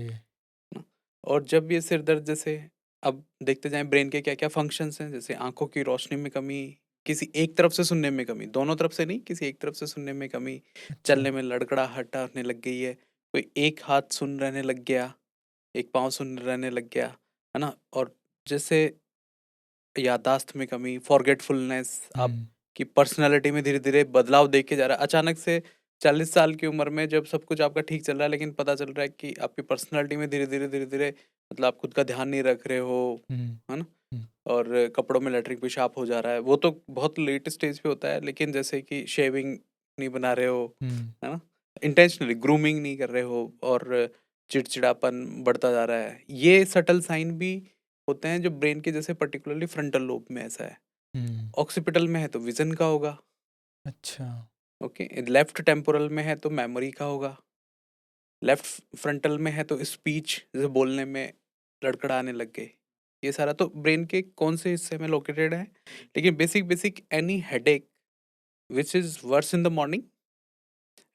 ना? और जब ये सिर दर्द जैसे, अब देखते जाएँ ब्रेन के क्या-क्या फ़ंक्शंस हैं, जैसे आँखों की रोशनी में कमी, किसी एक तरफ से सुनने में कमी, दोनों तरफ से नहीं, किसी एक तरफ से सुनने में कमी, अच्छा। चलने में लड़खड़ाहट आने लग गई है, कोई एक हाथ सुन्न रहने लग गया, एक पाँव सुन्न रहने लग गया, है ना? और जैसे याददाश्त में कमी, फॉरगेटफुलनेस, हुँ, आपकी पर्सनैलिटी में धीरे-धीरे बदलाव देखे जा रहा है। अचानक से 40 साल की उम्र में जब सब कुछ आपका ठीक चल रहा है, लेकिन पता चल रहा है कि आपकी पर्सनैलिटी में धीरे-धीरे मतलब आप खुद का ध्यान नहीं रख रहे हो, हुँ, है ना? हुँ, और कपड़ों में लैट्रिन पेशाब हो जा रहा है। वो तो बहुत लेट स्टेज पे होता है, लेकिन जैसे कि शेविंग नहीं बना रहे हो, हुँ, है ना? इंटेंशनली ग्रूमिंग नहीं कर रहे हो, और चिड़चिड़ापन बढ़ता जा रहा है। ये सटल साइन भी होते हैं जो ब्रेन के, जैसे पर्टिकुलरली फ्रंटल लोब में ऐसा है। हुँ। ऑक्सीपिटल में है तो विज़न का होगा, अच्छा। ओके? लेफ्ट टेम्पोरल में है तो मेमोरी का होगा, लेफ्ट फ्रंटल में है तो स्पीच, जैसे बोलने में लड़खड़ाने लग गए। ये सारा तो ब्रेन के कौन से हिस्से में लोकेटेड है, लेकिन basic any headache which is worse in the morning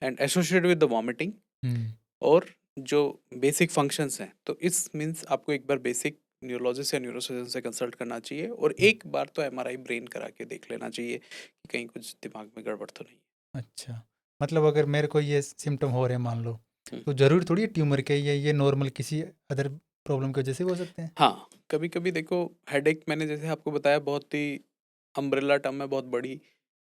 and associated with the vomiting, हुँ, और जो बेसिक फंक्शंस हैं, तो इस मीन्स आपको एक बार बेसिक न्यूरोलॉजिस्ट या न्यूरोसर्जन से कंसल्ट करना चाहिए, और हुँ। एक बार तो एमआरआई ब्रेन करा के देख लेना चाहिए कि कहीं कुछ दिमाग में गड़बड़ तो नहीं अच्छा। मतलब अगर मेरे को ये सिम्पटम हो रहे हैं मान लो, है। तो ज़रूरी थोड़ी है ट्यूमर के, ये नॉर्मल किसी अदर प्रॉब्लम की वजह से भी हो सकते हैं? हाँ, कभी-कभी देखो, हेडेक मैंने जैसे आपको बताया बहुत ही अम्ब्रेला टर्म है, बहुत बड़ी,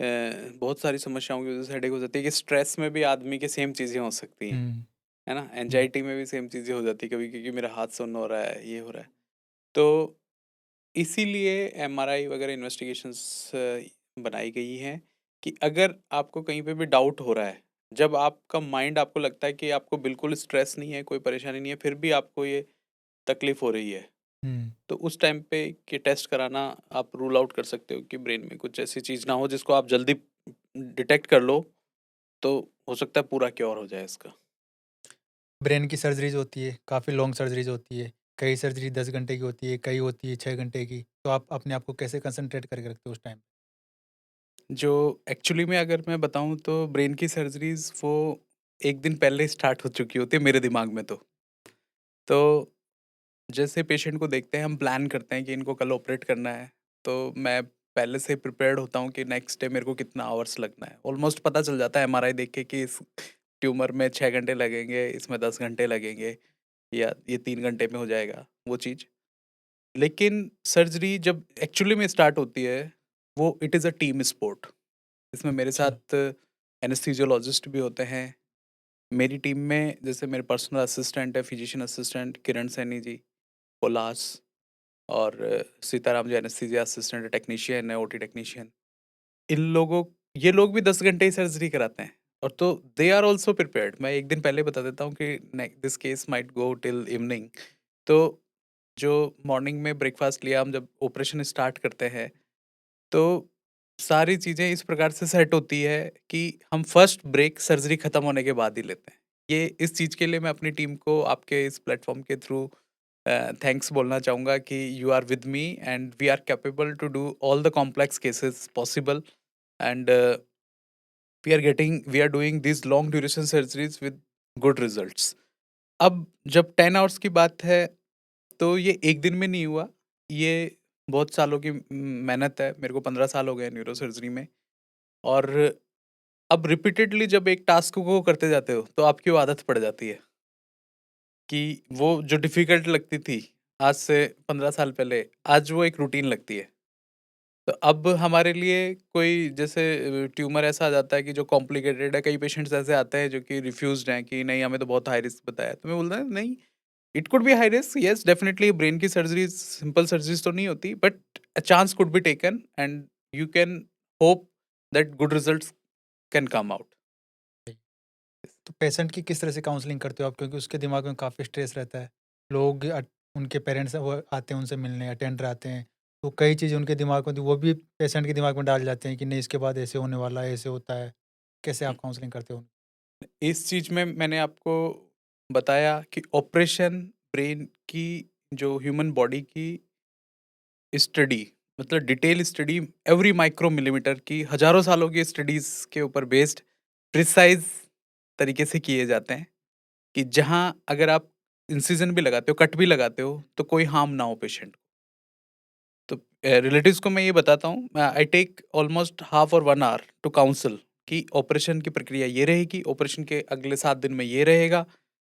बहुत सारी समस्याओं की वज़ह से हेडेक हो जाती है, कि स्ट्रेस में भी आदमी के सेम चीज़ें हो सकती हैं, हुँ, है ना? हुँ। एंग्ज़ायटी में भी सेम चीज़ें हो जाती हैं कभी, क्योंकि मेरा हाथ सुन्न हो रहा है, ये हो रहा है। तो इसीलिए एमआरआई वगैरह इन्वेस्टिगेशंस बनाई गई हैं, कि अगर आपको कहीं पे भी डाउट हो रहा है, जब आपका माइंड आपको लगता है कि आपको बिल्कुल स्ट्रेस नहीं है, कोई परेशानी नहीं है, फिर भी आपको ये तकलीफ़ हो रही है, हुँ। तो उस टाइम पे कि टेस्ट कराना आप रूल आउट कर सकते हो कि ब्रेन में कुछ ऐसी चीज़ ना हो जिसको आप जल्दी डिटेक्ट कर लो, तो हो सकता है पूरा क्योर हो जाए इसका। ब्रेन की सर्जरीज़ होती है, काफ़ी लॉन्ग सर्जरीज़ होती है। कई सर्जरी 10 घंटे की होती है, कई होती है 6 घंटे की। तो आप अपने आप को कैसे कंसंट्रेट करके रखते हो उस टाइम? जो एक्चुअली में अगर मैं बताऊँ तो ब्रेन की सर्जरीज़ वो 1 दिन पहले स्टार्ट हो चुकी होती है मेरे दिमाग में तो। तो जैसे पेशेंट को देखते हैं, हम प्लान करते हैं कि इनको कल ऑपरेट करना है, तो मैं पहले से प्रिपेयर्ड होता हूँ कि नेक्स्ट डे मेरे को कितना आवर्स लगना है। ऑलमोस्ट पता चल जाता है एमआरआई देख के कि इस ट्यूमर में 6 घंटे लगेंगे, इसमें 10 घंटे लगेंगे, या ये 3 घंटे में हो जाएगा, वो चीज़। लेकिन सर्जरी जब एक्चुअली में स्टार्ट होती है, वो it is a team sport. इसमें मेरे अच्छा। साथ एनेस्थीसियोलॉजिस्ट भी होते हैं। मेरी टीम में जैसे मेरे पर्सनल असिस्टेंट है, फिजिशियन असिस्टेंट किरण सैनी जी, पोलास, और सीताराम जी एनेस्थीसिया असिस्टेंट है, टेक्नीशियन है, ओटी टेक्नीशियन। इन लोगों ये लोग भी 10 घंटे ही सर्जरी कराते हैं, और तो दे आर आल्सो प्रिपेयर्ड। मैं 1 दिन पहले बता देता हूँ कि this case might go till evening. तो जो मॉर्निंग में ब्रेकफास्ट लिया, हम जब ऑपरेशन स्टार्ट करते हैं, तो सारी चीज़ें इस प्रकार से सेट होती है कि हम फर्स्ट ब्रेक सर्जरी खत्म होने के बाद ही लेते हैं। ये इस चीज़ के लिए मैं अपनी टीम को आपके इस प्लेटफ़ॉर्म के थ्रू थैंक्स बोलना चाहूँगा कि you are with me and we are capable to do all the complex cases possible, and we are doing these long duration surgeries with good results. अब जब 10 आवर्स की बात है, तो ये 1 दिन में नहीं हुआ, ये बहुत सालों की मेहनत है। मेरे को 15 साल हो गए न्यूरो सर्जरी में, और अब रिपीटेडली जब एक टास्क को करते जाते हो, तो आपकी वो आदत पड़ जाती है कि वो जो डिफ़िकल्ट लगती थी, आज से 15 साल पहले, आज वो एक रूटीन लगती है। तो अब हमारे लिए कोई जैसे ट्यूमर ऐसा आ जाता है कि जो कॉम्प्लिकेटेड है, कई पेशेंट्स ऐसे आते हैं जो कि रिफ्यूज्ड हैं कि नहीं हमें तो बहुत हाई रिस्क बताया। तो मैं बोलता हूँ नहीं, it could be high risk, yes definitely brain की सर्जरी सिंपल सर्जरीज तो नहीं होती, but a chance could be taken and you can hope that good results can come out. तो पेशेंट की किस तरह से काउंसलिंग करते हो आप? क्योंकि उसके दिमाग में काफ़ी स्ट्रेस रहता है। लोग उनके पेरेंट्स वो आते हैं उनसे मिलने, अटेंडर आते हैं, तो कई चीज़ें उनके दिमाग में वो भी पेशेंट के दिमाग में डाल जाते हैं कि नहीं इसके बाद ऐसे होने वाला है, ऐसे होता है। कैसे आप काउंसलिंग करते हो? इस चीज में मैंने आपको बताया कि ऑपरेशन ब्रेन की, जो ह्यूमन बॉडी की स्टडी, मतलब detail study, every micro millimetre की हजारों सालों की स्टडीज के ऊपर बेस्ड प्रिसाइज तरीके से किए जाते हैं कि जहां अगर आप इंसिजन भी लगाते हो, कट भी लगाते हो, तो कोई हार्म ना हो पेशेंट को। तो रिलेटिव्स को मैं ये बताता हूँ, आई टेक ऑलमोस्ट हाफ और 1 आवर टू काउंसल कि ऑपरेशन की प्रक्रिया ये रहेगी, ऑपरेशन के अगले 7 दिन में ये रहेगा,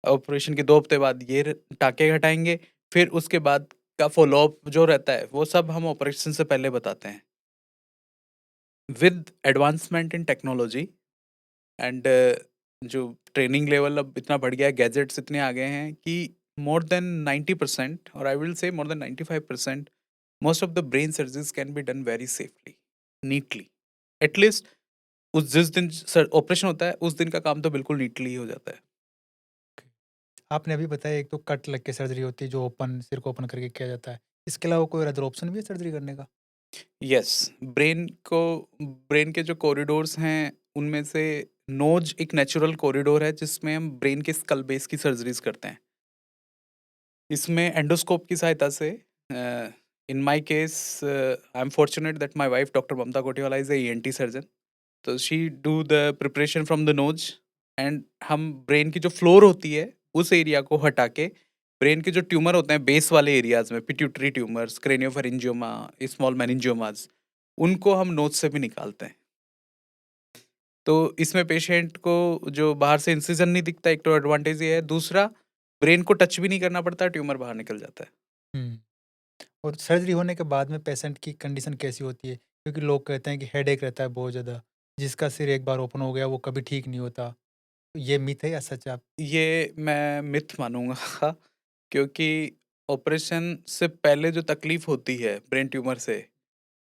ऑपरेशन के 2 हफ्ते बाद ये टाँके हटाएंगे, फिर उसके बाद का फॉलोअप जो रहता है वो सब हम ऑपरेशन से पहले बताते हैं। With advancement in technology and जो ट्रेनिंग लेवल अब इतना बढ़ गया है, गैजेट्स इतने आ गए हैं कि मोर देन 90% और I will say more than 95% most of the brain surgeries can be done very safely, neatly. At least उस जिस दिन ऑपरेशन होता है उस दिन का काम तो बिल्कुल नीटली हो जाता है। आपने अभी बताया एक तो कट लग के सर्जरी होती है जो ओपन सिर को ओपन करके किया जाता है। इसके अलावा कोई अदर ऑप्शन भी है सर्जरी करने का? यस, ब्रेन के जो कॉरिडोर्स हैं उनमें से नोज एक नेचुरल कॉरिडोर है जिसमें हम ब्रेन के स्कल बेस की सर्जरीज करते हैं। इसमें एंडोस्कोप की सहायता से, in my case I am fortunate that my wife doctor Mamta Kotiwala is a ENT surgeon, तो she do the preparation from the nose and हम ब्रेन की जो फ्लोर होती है उस एरिया को हटा के ब्रेन के जो ट्यूमर होते हैं बेस वाले एरियाज में, पिट्यूटरी ट्यूमर्स, क्रेनियोफेरिंजियोमा, स्मॉल मेनिंजियोमास, उनको हम नोज से भी निकालते हैं। तो इसमें पेशेंट को जो बाहर से इंसिजन नहीं दिखता, एक तो एडवांटेज ये है, दूसरा ब्रेन को टच भी नहीं करना पड़ता, ट्यूमर बाहर निकल जाता है। हुँ। और सर्जरी होने के बाद में पेशेंट की कंडीशन कैसी होती है? क्योंकि लोग कहते हैं कि हेडेक रहता है बहुत ज़्यादा, जिसका सिर एक बार ओपन हो गया वो कभी ठीक नहीं होता। तो ये मिथ है या सच है? आप ये मैं मिथ मानूंगा क्योंकि ऑपरेशन से पहले जो तकलीफ होती है ब्रेन ट्यूमर से,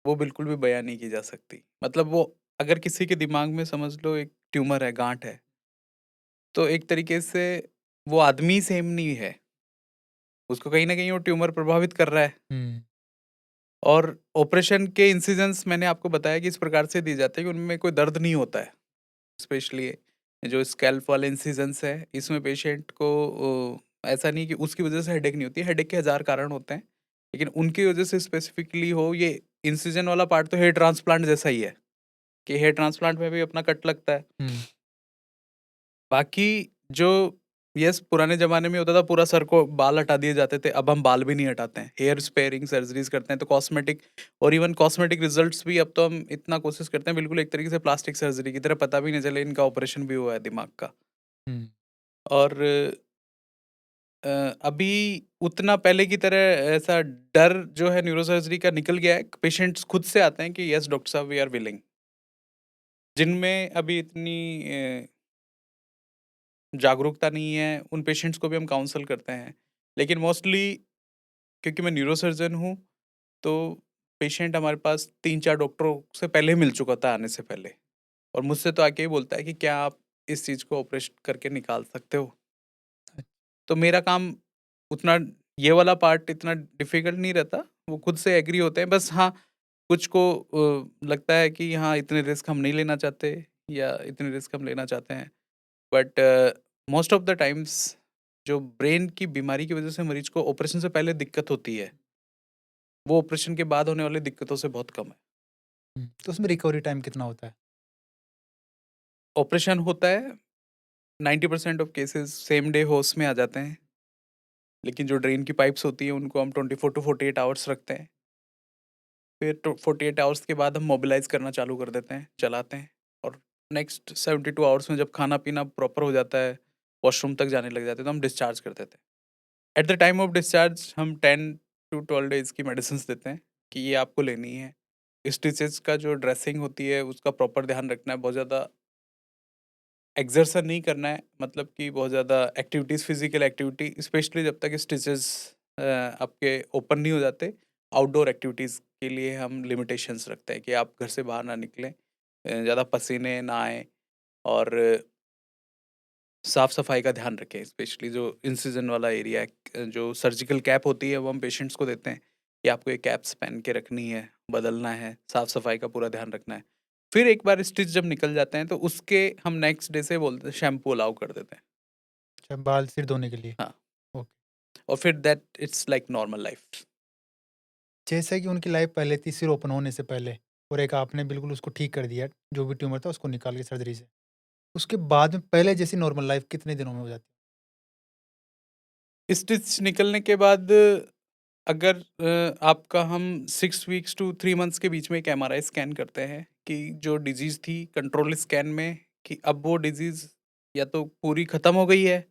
वो बिल्कुल भी बयान नहीं की जा सकती। मतलब वो अगर किसी के दिमाग में समझ लो एक ट्यूमर है, गांठ है, तो एक तरीके से वो आदमी सेम नहीं है, उसको कहीं ना कहीं वो ट्यूमर प्रभावित कर रहा है। हुँ। और ऑपरेशन के इंसिजन्स मैंने आपको बताया कि इस प्रकार से दिए जाते हैं कि उनमें कोई दर्द नहीं होता है। स्पेशली जो स्कैल्प वाले इंसिजन्स है, इसमें पेशेंट को ऐसा नहीं कि उसकी वजह से हेडेक नहीं होती है, हेडेक के हजार कारण होते हैं, लेकिन उनकी वजह से स्पेसिफिकली हो, ये इंसिजन वाला पार्ट तो हेयर ट्रांसप्लांट जैसा ही है कि हेयर ट्रांसप्लांट में भी अपना कट लगता है। हुँ। बाकी जो, यस, पुराने ज़माने में होता था पूरा सर को बाल हटा दिए जाते थे, अब हम बाल भी नहीं हटाते हैं, हेयर स्पेयरिंग सर्जरीज़ करते हैं, तो कॉस्मेटिक, और इवन कॉस्मेटिक रिजल्ट्स भी अब तो हम इतना कोशिश करते हैं बिल्कुल एक तरीके से प्लास्टिक सर्जरी की तरह, पता भी नहीं चले इनका ऑपरेशन भी हुआ है दिमाग का। हुँ। और अ, अभी उतना पहले की तरह ऐसा डर जो है न्यूरोसर्जरी का निकल गया है, पेशेंट्स खुद से आते हैं कि यस डॉक्टर साहब वी आर विलिंग। जिनमें अभी इतनी जागरूकता नहीं है, उन पेशेंट्स को भी हम काउंसल करते हैं। लेकिन मोस्टली क्योंकि मैं न्यूरोसर्जन हूँ, तो पेशेंट हमारे पास 3-4 डॉक्टरों से पहले मिल चुका था आने से पहले, और मुझसे तो आके ही बोलता है कि क्या आप इस चीज़ को ऑपरेशन करके निकाल सकते हो? तो मेरा काम उतना, ये वाला पार्ट इतना डिफ़िकल्ट नहीं रहता, वो खुद से एग्री होते हैं। बस हाँ, कुछ को लगता है कि हाँ, इतने रिस्क हम नहीं लेना चाहते या इतने रिस्क हम लेना चाहते हैं। But most of the times जो ब्रेन की बीमारी की वजह से मरीज को ऑपरेशन से पहले दिक्कत होती है, वो ऑपरेशन के बाद होने वाली दिक्कतों से बहुत कम है। हुँ। तो उसमें रिकवरी टाइम कितना होता है? ऑपरेशन होता है, 90% ऑफ केसेस सेम डे होश में आ जाते हैं, लेकिन जो ड्रेन की पाइप्स होती हैं उनको हम 24 टू 48 आवर्स रखते हैं। फिर 48 आवर्स के बाद हम मोबिलाइज करना चालू कर देते हैं, चलाते हैं, और नेक्स्ट 72 आवर्स में जब खाना पीना प्रॉपर हो जाता है, वॉशरूम तक जाने लग जाते हैं, तो हम डिस्चार्ज कर देते हैं। At the time of discharge हम 10 टू 12 डेज़ की मेडिसिन्स देते हैं कि ये आपको लेनी है। स्टिचेस का जो ड्रेसिंग होती है उसका प्रॉपर ध्यान रखना है, बहुत ज़्यादा एक्सर्शन नहीं करना है, मतलब कि बहुत ज़्यादा एक्टिविटीज़, फिजिकल एक्टिविटी, स्पेशली जब तक स्टिचेस आपके ओपन नहीं हो जाते। आउटडोर एक्टिविटीज़ के लिए हम लिमिटेशंस रखते हैं कि आप घर से बाहर ना निकलें, ज़्यादा पसीने ना आए, और साफ सफाई का ध्यान रखें। स्पेशली जो इंसिजन वाला एरिया है, जो सर्जिकल कैप होती है वो हम पेशेंट्स को देते हैं कि आपको ये कैप्स पहन के रखनी है, बदलना है, साफ सफाई का पूरा ध्यान रखना है। फिर एक बार स्टिच जब निकल जाते हैं तो उसके हम नेक्स्ट डे से बोलते हैं शैम्पू अलाउ कर देते हैं। अच्छा, बाल सिर धोने के लिए। हाँ, ओके। और फिर that it's like normal life. जैसे कि उनकी लाइफ पहले थी सिर ओपन होने से पहले, और एक आपने बिल्कुल उसको ठीक कर दिया, जो भी ट्यूमर था उसको निकाल के सर्जरी से। उसके बाद में पहले जैसी नॉर्मल लाइफ कितने दिनों में हो जाती स्टिच निकलने के बाद अगर आपका हम 6 वीक्स टू 3 मंथ्स के बीच में एक एमआरआई स्कैन करते हैं कि जो डिजीज़ थी कंट्रोल स्कैन में, कि अब वो डिजीज़ या तो पूरी ख़त्म हो गई है,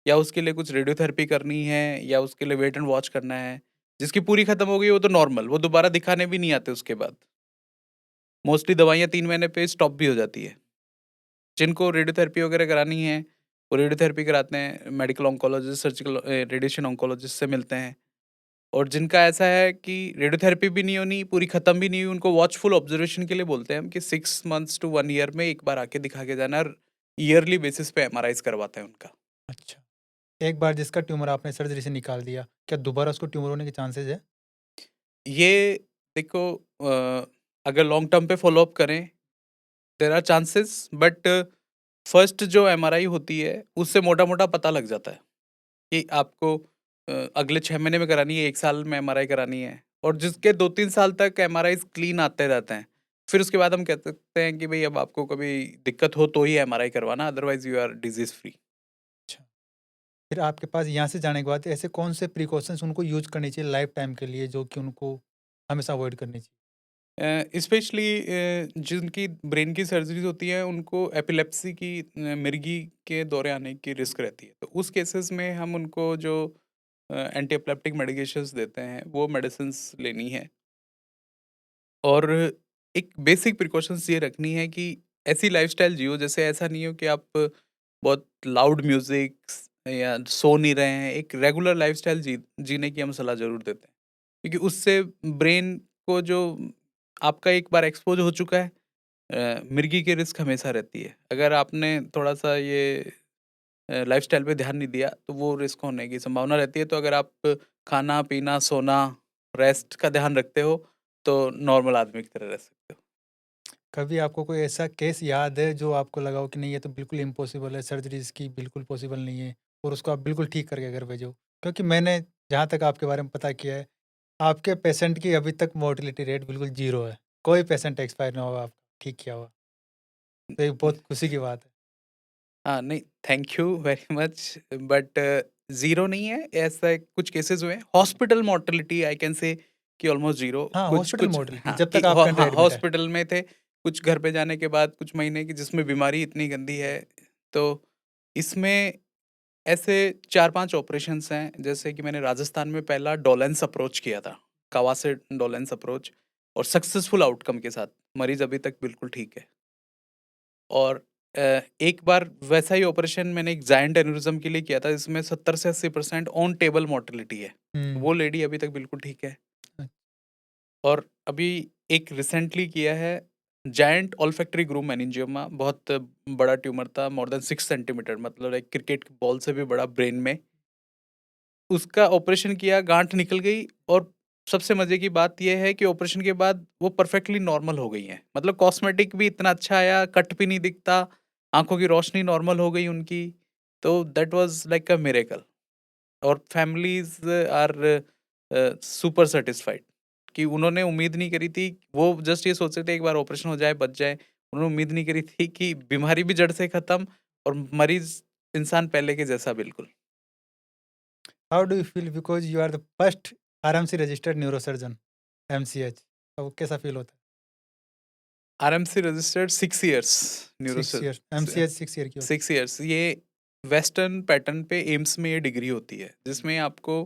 या उसके लिए कुछ रेडियोथेरेपी करनी है, या उसके लिए वेट एंड वॉच करना है। जिसकी पूरी ख़त्म हो गई वो तो नॉर्मल, वो दोबारा दिखाने भी नहीं आते उसके बाद। मोस्टली दवाइयाँ 3 महीने पे स्टॉप भी हो जाती है। जिनको रेडियोथेरेपी वगैरह करानी है, वो रेडियोथेरेपी कराते हैं, medical oncologist, surgical radiation oncologist से मिलते हैं। और जिनका ऐसा है कि रेडियोथेरेपी भी नहीं होनी, पूरी ख़त्म भी नहीं हुई, उनको वॉचफुल ऑब्जर्वेशन के लिए बोलते हैं हम कि 6 मंथ्स टू 1 ईयर में एक बार आके दिखा के जाना, और ईयरली बेसिस पे एमआरआईज़ करवाते हैं उनका। है? अच्छा। एक बार जिसका ट्यूमर आपने सर्जरी से निकाल दिया, क्या दोबारा उसको ट्यूमर होने के चांसेस है? ये देखो, अगर लॉन्ग टर्म पे फ़ॉलो अप करें, there are chances, but first जो एमआरआई होती है, उससे मोटा-मोटा पता लग जाता है कि आपको अगले 6 महीने में करानी है, 1 साल में एमआरआई करानी है, और जिसके 2-3 साल तक एमआरआईज़ क्लीन आते रहते हैं। फिर उसके बाद हम कह सकते हैं कि भई अब आपको कभी दिक्कत हो तो ही एमआरआई करवाना, otherwise you are disease free. अच्छा। फिर आपके पास यहाँ से जाने के बाद ऐसे कौन से प्रिकॉशंस उनको यूज़ करनी चाहिए लाइफ टाइम के लिए, जो कि उनको हमेशा अवॉइड करनी चाहिए? स्पेशली जिनकी ब्रेन की सर्जरीज़ होती हैं, उनको एपिलेप्सी की, मिर्गी के दौरे आने की रिस्क रहती है। तो उस केसेस में हम उनको जो एंटी एपिलेप्टिक मेडिकेशंस देते हैं, वो मेडिसिन्स लेनी है। और एक बेसिक प्रिकॉशंस ये रखनी है कि ऐसी लाइफ़स्टाइल जियो, जैसे ऐसा नहीं हो कि आप बहुत लाउड म्यूज़िक या सो नहीं रहे हैं। एक रेगुलर लाइफ़स्टाइल जीने की हम सलाह ज़रूर देते हैं। क्योंकि उससे ब्रेन को जो आपका एक बार एक्सपोज़ हो चुका है, मिर्गी की रिस्क हमेशा रहती है। अगर आपने थोड़ा-सा ये लाइफ़स्टाइल पे ध्यान नहीं दिया, तो वो रिस्क होने की संभावना रहती है। तो अगर आप खाना-पीना, सोना, रेस्ट का ध्यान रखते हो, तो नॉर्मल आदमी की तरह रह सकते हो। कभी आपको कोई ऐसा केस याद है जो आपको लगा हो कि नहीं ये तो बिल्कुल इम्पॉसिबल है, सर्जरी इसकी बिल्कुल पॉसिबल नहीं है, और उसको आप बिल्कुल ठीक करके घर भेजो? क्योंकि मैंने जहाँ तक आपके बारे में पता किया है, आपके पेशेंट की अभी तक मोर्टेलिटी रेट बिल्कुल ज़ीरो है। कोई पेशेंट एक्सपायर ना हुआ आपका ठीक किया हुआ। तो ये बहुत खुशी की बात है। हाँ, नहीं, thank you very much, but zero नहीं है, ऐसा कुछ केसेज़ हुए हैं। Hospital mortality I can say कि ऑलमोस्ट ज़ीरो। हाँ, कुछ हॉस्पिटल कुछ मोर्टेलिटी हाँ, जब कि तक आपके अंडर हाँ, एडमिट है। हॉस्पिटल में थे, कुछ घर पे जाने के बाद कुछ महीने की, जिसमें बीमारी इतनी गंदी है। तो इसमें ऐसे 4-5 ऑपरेशंस हैं, जैसे कि मैंने राजस्थान में पहला डोलेंस अप्रोच किया था, कावासे डोलेंस अप्रोच, और सक्सेसफुल आउटकम के साथ। मरीज़ अभी तक बिल्कुल ठीक है। और एक बार वैसा ही ऑपरेशन मैंने एक जायंट एन्यूरिज्म के लिए किया था, जिसमें 70 से 80% ऑन टेबल मोर्टेलिटी है। हुँ। वो लेडी अभी तक बिल्कुल ठीक है। अ, और अभी एक रिसेंटली किया है जायंट ओल्फैक्टरी ग्रूव मेनिंजियोमा, बहुत बड़ा ट्यूमर था, मोर देन 6 सेंटीमीटर, मतलब एक क्रिकेट की बॉल से भी बड़ा ब्रेन में। उसका ऑपरेशन किया, गाँठ निकल गई, और सबसे मज़े की बात ये है कि ऑपरेशन के बाद वो परफेक्टली नॉर्मल हो गई हैं। मतलब कॉस्मेटिक भी इतना अच्छा आया, कट भी नहीं दिखता, आँखों की रोशनी नॉर्मल हो गई उनकी। तो that was like a miracle. और फैमिलीज़ आर सुपर सैटिस्फाइड कि उन्होंने उम्मीद नहीं करी थी। वो जस्ट ये सोच रहे थे एक बार ऑपरेशन हो जाए, बच जाए। उन्होंने उम्मीद नहीं करी थी कि बीमारी भी जड़ से खत्म, और मरीज़ इंसान पहले के जैसा बिल्कुल। How do you feel because you are the first RMC registered neurosurgeon MCH? तो कैसा फील होता है? RMC registered 6 years 6 neurosurgeon year MCH 6 year की होती 6 इयर्स। ये वेस्टर्न पैटर्न पे एम्स में ये डिग्री होती है, जिसमें आपको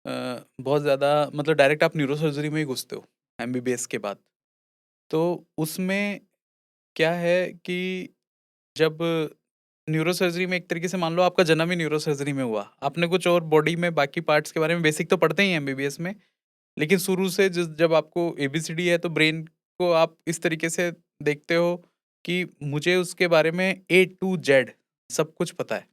बहुत ज़्यादा, मतलब डायरेक्ट आप न्यूरोसर्जरी में ही घुसते हो एमबीबीएस के बाद। तो उसमें क्या है कि जब न्यूरोसर्जरी में एक तरीके से मान लो आपका जन्म ही न्यूरोसर्जरी में हुआ, आपने कुछ और बॉडी में बाकी पार्ट्स के बारे में बेसिक तो पढ़ते ही हैं एमबीबीएस में, लेकिन शुरू से जब आपको एबीसीडी है तो ब्रेन को आप इस तरीके से देखते हो कि मुझे उसके बारे में ए टू जेड सब कुछ पता है।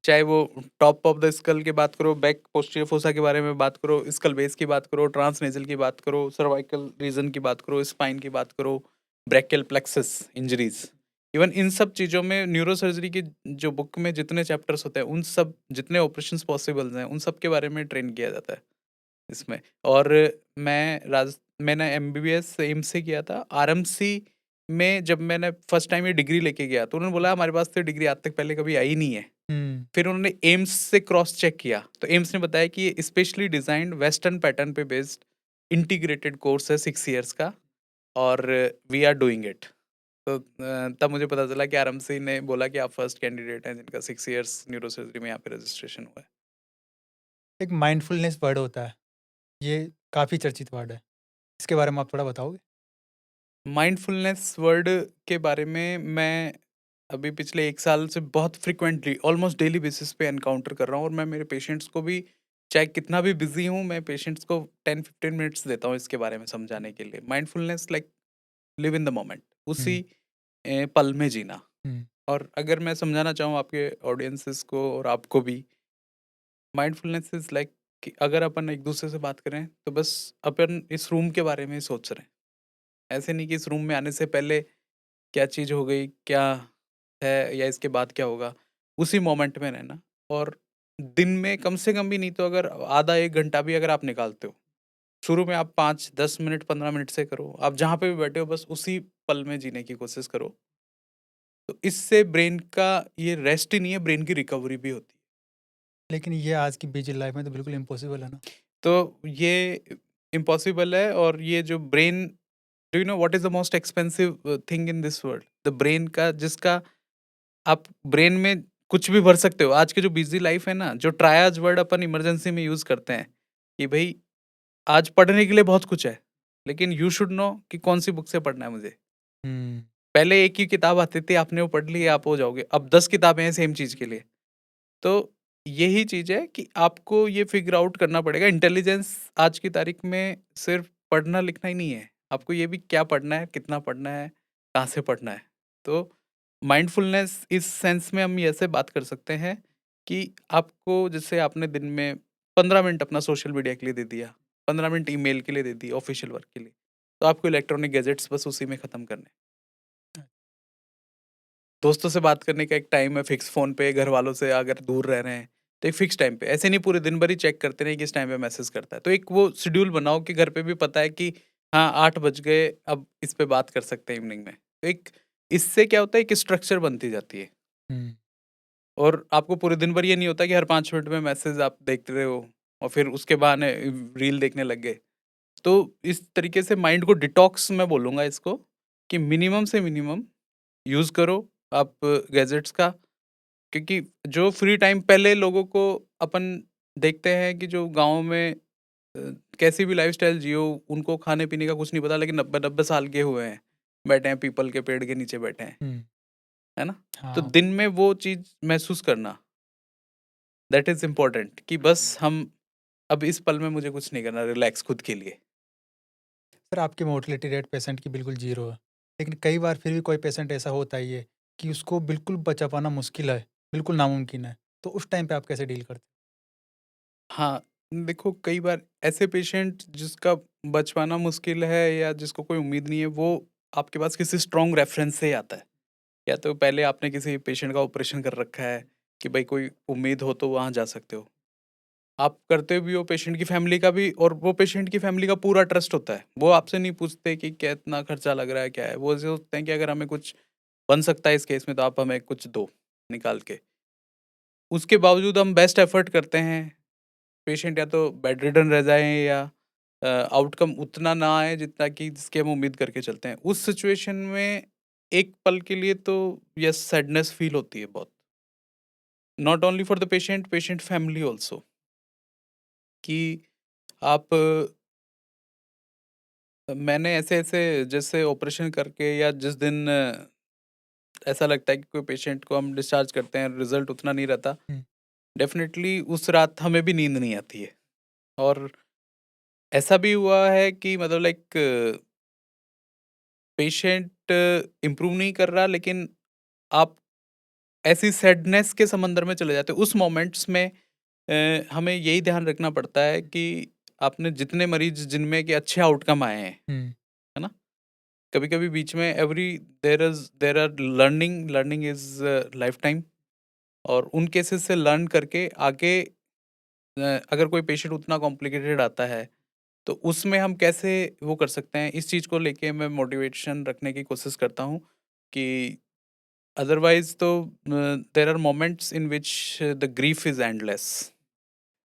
चाहे वो टॉप ऑफ द स्कल की बात करो, बैक पोस्टीरियर फोसा के बारे में बात करो, स्कल बेस की बात करो, ट्रांसनेजल की बात करो, सर्वाइकल रीजन की बात करो, स्पाइन की बात करो, brachial plexus injuries, even in सब चीज़ों में न्यूरोसर्जरी की जो बुक में जितने चैप्टर्स होते हैं उन सब जितने ऑपरेशंस पॉसिबल्स हैं उन सब के बारे में ट्रेन किया जाता है इसमें। और मैंने एमबीबीएस एम्स से किया था। आरएमसी में जब मैंने फर्स्ट टाइम ये डिग्री लेके गया तो उन्होंने बोला हमारे पास तो डिग्री आज तक पहले कभी आई नहीं है। फिर उन्होंने एम्स से क्रॉस चेक किया तो एम्स ने बताया कि ये स्पेशली डिजाइंड वेस्टर्न पैटर्न पे बेस्ड इंटीग्रेटेड कोर्स है 6 इयर्स का और वी आर डूइंग इट। तो तब मुझे पता चला कि आरएमसी ने बोला कि आप फर्स्ट कैंडिडेट हैं जिनका 6 इयर्स न्यूरोसर्जरी में यहाँ पे रजिस्ट्रेशन हुआ है। एक माइंडफुलनेस वर्ड होता है, ये काफ़ी चर्चित वर्ड है। इसके बारे में आप थोड़ा बताओगे? माइंडफुलनेस वर्ड के बारे में मैं अभी पिछले 1 साल से बहुत फ्रिक्वेंटली ऑलमोस्ट डेली बेसिस पे एनकाउंटर कर रहा हूँ और मैं मेरे पेशेंट्स को भी चाहे कितना भी बिजी हूँ मैं पेशेंट्स को 10-15 मिनट्स देता हूँ इसके बारे में समझाने के लिए। Mindfulness like live in the moment, उसी पल में जीना। और अगर मैं समझाना चाहूँ आपके ऑडियंसेस को और आपको भी, माइंडफुलनेस इज लाइक कि अगर अपन एक दूसरे से बात करें तो बस अपन इस रूम के बारे में ही सोच रहे हैं। ऐसे नहीं कि इस रूम में आने से पहले क्या चीज़ हो गई, क्या है या इसके बाद क्या होगा, उसी मोमेंट में रहना। और दिन में कम से कम भी नहीं तो अगर आधा 1 घंटा भी अगर आप निकालते हो, शुरू में आप 5-10 मिनट 15 मिनट से करो, आप जहाँ पे भी बैठे हो बस उसी पल में जीने की कोशिश करो। तो इससे ब्रेन का ये रेस्ट ही नहीं है, ब्रेन की रिकवरी भी होती है। लेकिन ये आज की बिजी लाइफ में तो बिल्कुल इम्पॉसिबल है ना? तो ये इम्पॉसिबल है। और ये जो brain, do you know what is the most expensive thing in this world? The brain का, जिसका आप ब्रेन में कुछ भी भर सकते हो। आज की जो बिजी लाइफ है ना, जो ट्रायज वर्ड अपन इमरजेंसी में यूज करते हैं कि भाई आज पढ़ने के लिए बहुत कुछ है, लेकिन यू शुड नो कि कौन सी बुक से पढ़ना है मुझे। पहले एक ही किताब आती थी, आपने वो पढ़ ली, आप हो जाओगे। अब 10 किताबें हैं सेम चीज के लिए। तो यही चीज है कि आपको ये फिगर आउट करना पड़ेगा। इंटेलिजेंस आज की तारीख में सिर्फ पढ़ना लिखना ही नहीं है, आपको ये भी क्या पढ़ना है, कितना पढ़ना है, कहाँ से पढ़ना है। तो माइंडफुलनेस इस सेंस में हम ऐसे बात कर सकते हैं कि आपको, जैसे आपने दिन में 15 मिनट अपना सोशल मीडिया के लिए दे दिया, 15 मिनट ईमेल के लिए दे दी, ऑफिशियल वर्क के लिए, तो आपको इलेक्ट्रॉनिक गैजेट्स बस उसी में ख़त्म करने। दोस्तों से बात करने का एक टाइम है फिक्स, फ़ोन पे घर वालों से अगर दूर रह रहे हैं तो एक फिक्स टाइम पे, ऐसे नहीं पूरे दिन भर ही चेक करते रहे कि इस टाइम पे मैसेज करता है। तो एक वो शेड्यूल बनाओ कि घर पे भी पता है कि हाँ 8 बज गए, अब इस पे बात कर सकते हैं इवनिंग में। तो एक इससे क्या होता है कि स्ट्रक्चर बनती जाती है और आपको पूरे दिन भर ये नहीं होता कि हर 5 मिनट में मैसेज आप देखते रहे हो और फिर उसके बहाने रील देखने लग गए। तो इस तरीके से माइंड को डिटॉक्स मैं बोलूँगा इसको, कि मिनिमम से मिनिमम यूज़ करो आप गैजेट्स का। क्योंकि जो फ्री टाइम पहले लोगों को अपन देखते हैं कि जो गाँव में कैसी भी लाइफ़स्टाइल जियो, उनको खाने-पीने का कुछ नहीं पता, लेकिन 90-90 साल के हुए हैं, बैठे हैं पीपल के पेड़ के नीचे बैठे हैं, है ना? तो हाँ। दिन में वो चीज़ महसूस करना, दैट इज़ इम्पोर्टेंट कि बस हम अब इस पल में मुझे कुछ नहीं करना, रिलैक्स खुद के लिए। सर, आपकी मोर्टेलिटी रेट पेशेंट की बिल्कुल ज़ीरो है। लेकिन कई बार फिर भी कोई पेशेंट ऐसा होता ही है कि उसको बिल्कुल बचा पाना मुश्किल है, बिल्कुल नामुमकिन है। तो उस टाइम पे आप कैसे डील करते हाँ, देखो कई बार ऐसे पेशेंट जिसका बच पाना मुश्किल है या जिसको कोई उम्मीद नहीं है, वो आपके पास किसी स्ट्रॉन्ग रेफ़रेंस से ही आता है। या तो पहले आपने किसी पेशेंट का ऑपरेशन कर रखा है कि भाई कोई उम्मीद हो तो वहाँ जा सकते हो। आप करते भी हो पेशेंट की फैमिली का भी, और वो पेशेंट की फैमिली का पूरा ट्रस्ट होता है। वो आपसे नहीं पूछते कि कितना खर्चा लग रहा है, क्या है। वो ऐसे सोचते हैं कि अगर हमें कुछ बन सकता है इस केस में तो आप हमें कुछ दो निकाल के। उसके बावजूद हम बेस्ट एफर्ट करते हैं, पेशेंट या तो बेड रिडन रह जाएँ या आउटकम उतना ना आए जितना कि जिसकी हम उम्मीद करके चलते हैं। उस सिचुएशन में एक पल के लिए तो यस सैडनेस फ़ील होती है बहुत। Not only for the patient, patient family also, कि आप मैंने ऐसे-ऐसे जैसे ऑपरेशन करके या जिस दिन ऐसा लगता है कि कोई पेशेंट को हम डिस्चार्ज करते हैं, रिज़ल्ट उतना नहीं रहता, हुँ। डेफ़िनेटली उस रात हमें भी नींद नहीं आती है। और ऐसा भी हुआ है कि मतलब लाइक पेशेंट इम्प्रूव नहीं कर रहा, लेकिन आप ऐसी सैडनेस के समंदर में चले जाते हो। उस मोमेंट्स में हमें यही ध्यान रखना पड़ता है कि आपने जितने मरीज़ जिनमें के अच्छे आउटकम आए हैं, हुँ। है ना? कभी-कभी बीच में there are learning is lifetime, और उन केसेस से लर्न करके आगे अगर कोई पेशेंट उतना कॉम्प्लिकेटेड आता है, तो उसमें हम कैसे वो कर सकते हैं, इस चीज़ को लेके मैं मोटिवेशन रखने की कोशिश करता हूँ कि अदरवाइज़ तो there are moments in which the grief is endless.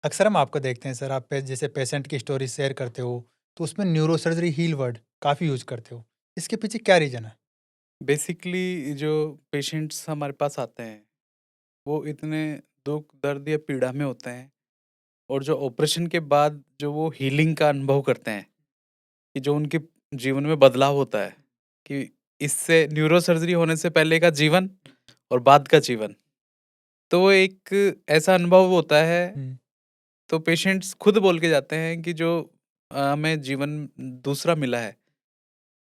अक्सर हम आपको देखते हैं सर, आप जैसे पेशेंट की स्टोरी शेयर करते हो, तो उसमें न्यूरोसर्जरी हील वर्ड काफ़ी यूज़ करते हो। इसके पीछे क्या रीज़न है? बेसिकली जो पेशेंट्स हमारे पास आते हैं, वो इतने दुःख, दर्द या पीड़ा में होते हैं, और जो ऑपरेशन के बाद जो वो हीलिंग का अनुभव करते हैं, कि जो उनके जीवन में बदलाव होता है, कि इससे न्यूरोसर्जरी होने से पहले का जीवन और बाद का जीवन, तो वो एक ऐसा अनुभव होता है। हुँ। तो पेशेंट्स खुद बोल के जाते हैं कि जो हमें जीवन दूसरा मिला है,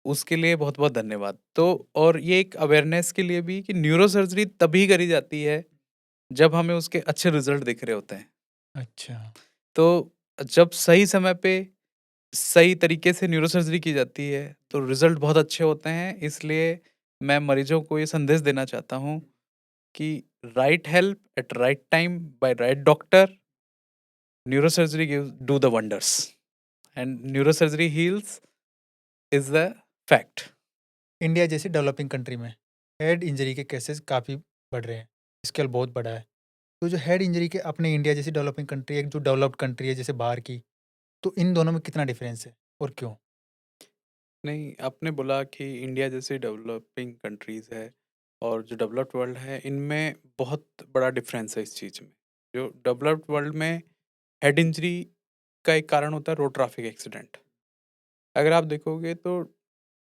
उसके लिए बहुत-बहुत धन्यवाद। तो और ये एक अवेयरनेस के लिए भी कि न्यूरोसर्जरी तभी करी जाती है, जब हमें उसके अच्छे रिज़ल्ट दिख रहे होते हैं। अच्छा। तो जब सही समय पे, सही तरीके से न्यूरोसर्जरी की जाती है, तो रिज़ल्ट बहुत अच्छे होते हैं। इसलिए मैं मरीज़ों को ये संदेश देना चाहता हूँ कि right help at right time by right doctor, neurosurgery gives do the wonders, and neurosurgery heals is the fact. India जैसी डेवलपिंग कंट्री में हेड इंजरी के केसेस काफ़ी बढ़ रहे हैं, स्केल बहुत बड़ा है। तो जो हेड इंजरी के अपने इंडिया जैसी डेवलपिंग कंट्री, एक जो डेवलप्ड कंट्री है जैसे बाहर की, तो इन दोनों में कितना डिफरेंस है और क्यों? नहीं, आपने बोला कि इंडिया जैसी डेवलपिंग कंट्रीज़ है और जो डेवलप्ड वर्ल्ड है, इनमें बहुत बड़ा डिफरेंस है इस चीज़ में। जो डेवलप्ड वर्ल्ड में हेड इंजरी का एक कारण होता है रोड ट्रैफिक एक्सीडेंट। अगर आप देखोगे तो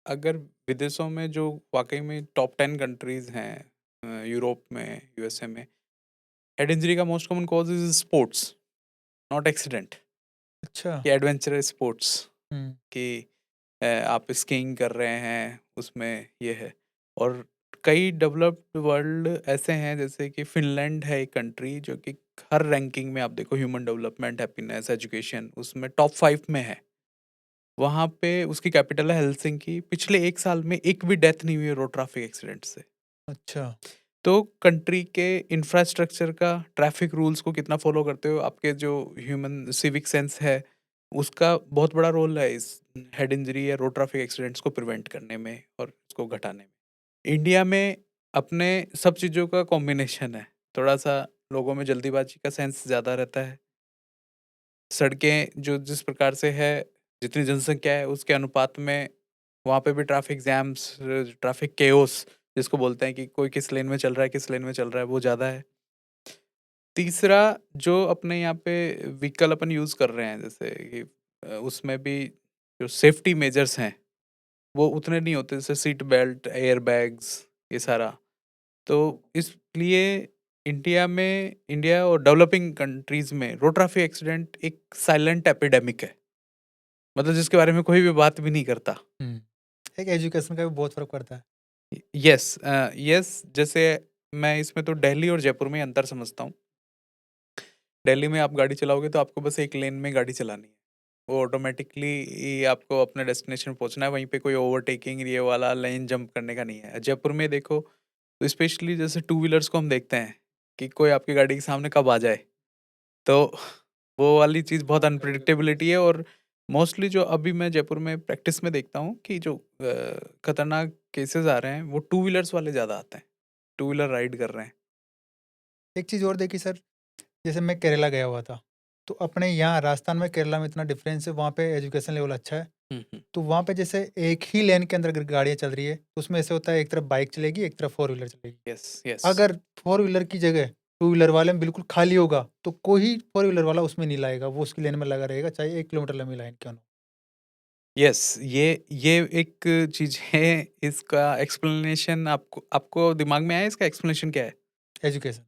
अगर विदेशों में जो वाक़ई में टॉप 10 कंट्रीज़ हैं, यूरोप में, यूएसए में, हेड इंजरी का most common cause is sports, not accident, अच्छा। कि एडवेंचरस स्पोर्ट्स, हुँ। कि आप स्कीइंग कर रहे हैं, उसमें ये है। और कई डेवलप्ड वर्ल्ड ऐसे हैं, जैसे कि फ़िनलैंड है एक कंट्री जो कि हर रैंकिंग में आप देखो, ह्यूमन डेवलपमेंट, हैप्पीनेस, एजुकेशन, उसमें टॉप 5 में है। वहाँ पे उसकी कैपिटल है हेलसिंकी। पिछले 1 साल में एक भी डेथ नहीं हुई है रोड ट्रैफिक एक्सीडेंट से। अच्छा। तो कंट्री के इंफ्रास्ट्रक्चर का, ट्रैफिक रूल्स को कितना फ़ॉलो करते हो, आपके जो ह्यूमन सिविक सेंस है, उसका बहुत बड़ा रोल है इस हेड इंजरी या रोड ट्रैफिक एक्सीडेंट्स को प्रिवेंट करने में और इसको घटाने में। इंडिया में अपने सब चीज़ों का कॉम्बिनेशन है। थोड़ा-सा लोगों में जल्दीबाजी का सेंस ज़्यादा रहता है। सड़कें जो जिस प्रकार से है, जितनी जनसंख्या है उसके अनुपात में वहाँ पे भी ट्रैफिक जैम्स, ट्रैफिक केओस जिसको बोलते हैं, कि कोई किस लेन में चल रहा है, किस लेन में चल रहा है, वो ज़्यादा है। तीसरा, जो अपने यहाँ पे व्हीकल अपन यूज़ कर रहे हैं, जैसे कि उसमें भी जो सेफ्टी मेजर्स हैं, वो उतने नहीं होते, जैसे सीट बेल्ट, एयर बैग्स, ये सारा। तो इसलिए इंडिया और डेवलपिंग कंट्रीज़ में रोड ट्रैफिक एक्सीडेंट एक साइलेंट एपिडेमिक है। मतलब जिसके बारे में कोई भी बात भी नहीं करता। हुँ। एक एजुकेशन का भी बहुत फ़र्क पड़ता है। यस, जैसे मैं इसमें तो दिल्ली और जयपुर में अंतर समझता हूँ। दिल्ली में आप गाड़ी चलाओगे तो आपको बस एक लेन में गाड़ी चलानी है। वो ऑटोमेटिकली आपको अपने डेस्टिनेशन पहुँचना है, वहीं पे कोई ओवरटेकिंग ये वाला लेन जंप करने का नहीं है। जयपुर में देखो, तो स्पेशली जैसे टू व्हीलर्स को हम देखते हैं कि कोई आपकी गाड़ी के सामने कब आ जाए। तो वो वाली चीज़ बहुत अनप्रेडिक्टेबिलिटी है। और मोस्टली जो अभी मैं जयपुर में प्रैक्टिस में देखता हूँ कि जो खतरनाक केसेस आ रहे हैं, वो टू व्हीलर्स वाले ज़्यादा आते हैं। टू व्हीलर राइड कर रहे हैं। एक चीज़ और देखी सर, जैसे मैं केरला गया हुआ था, तो अपने यहाँ राजस्थान में केरला में इतना डिफरेंस है, वहाँ पे एजुकेशन लेवल अच्छा है। हुँ, हुँ। तो वहाँ पे जैसे एक ही लेन के अंदर अगर गाड़ियाँ चल रही है, तो उसमें ऐसे होता है एक तरफ बाइक चलेगी, एक तरफ फोर व्हीलर चलेगी। Yes, yes. अगर फोर व्हीलर की जगह टू व्हीलर वाले में बिल्कुल खाली होगा, तो कोई फोर व्हीलर वाला उसमें नहीं लाएगा, वो उसकी लेन में लगा रहेगा, चाहे 1 किलोमीटर लंबी लाइन क्यों ना हो। यस, ये एक चीज़ है, इसका एक्सप्लेनेशन आपको दिमाग में आया इसका एक्सप्लेनेशन क्या है? एजुकेशन।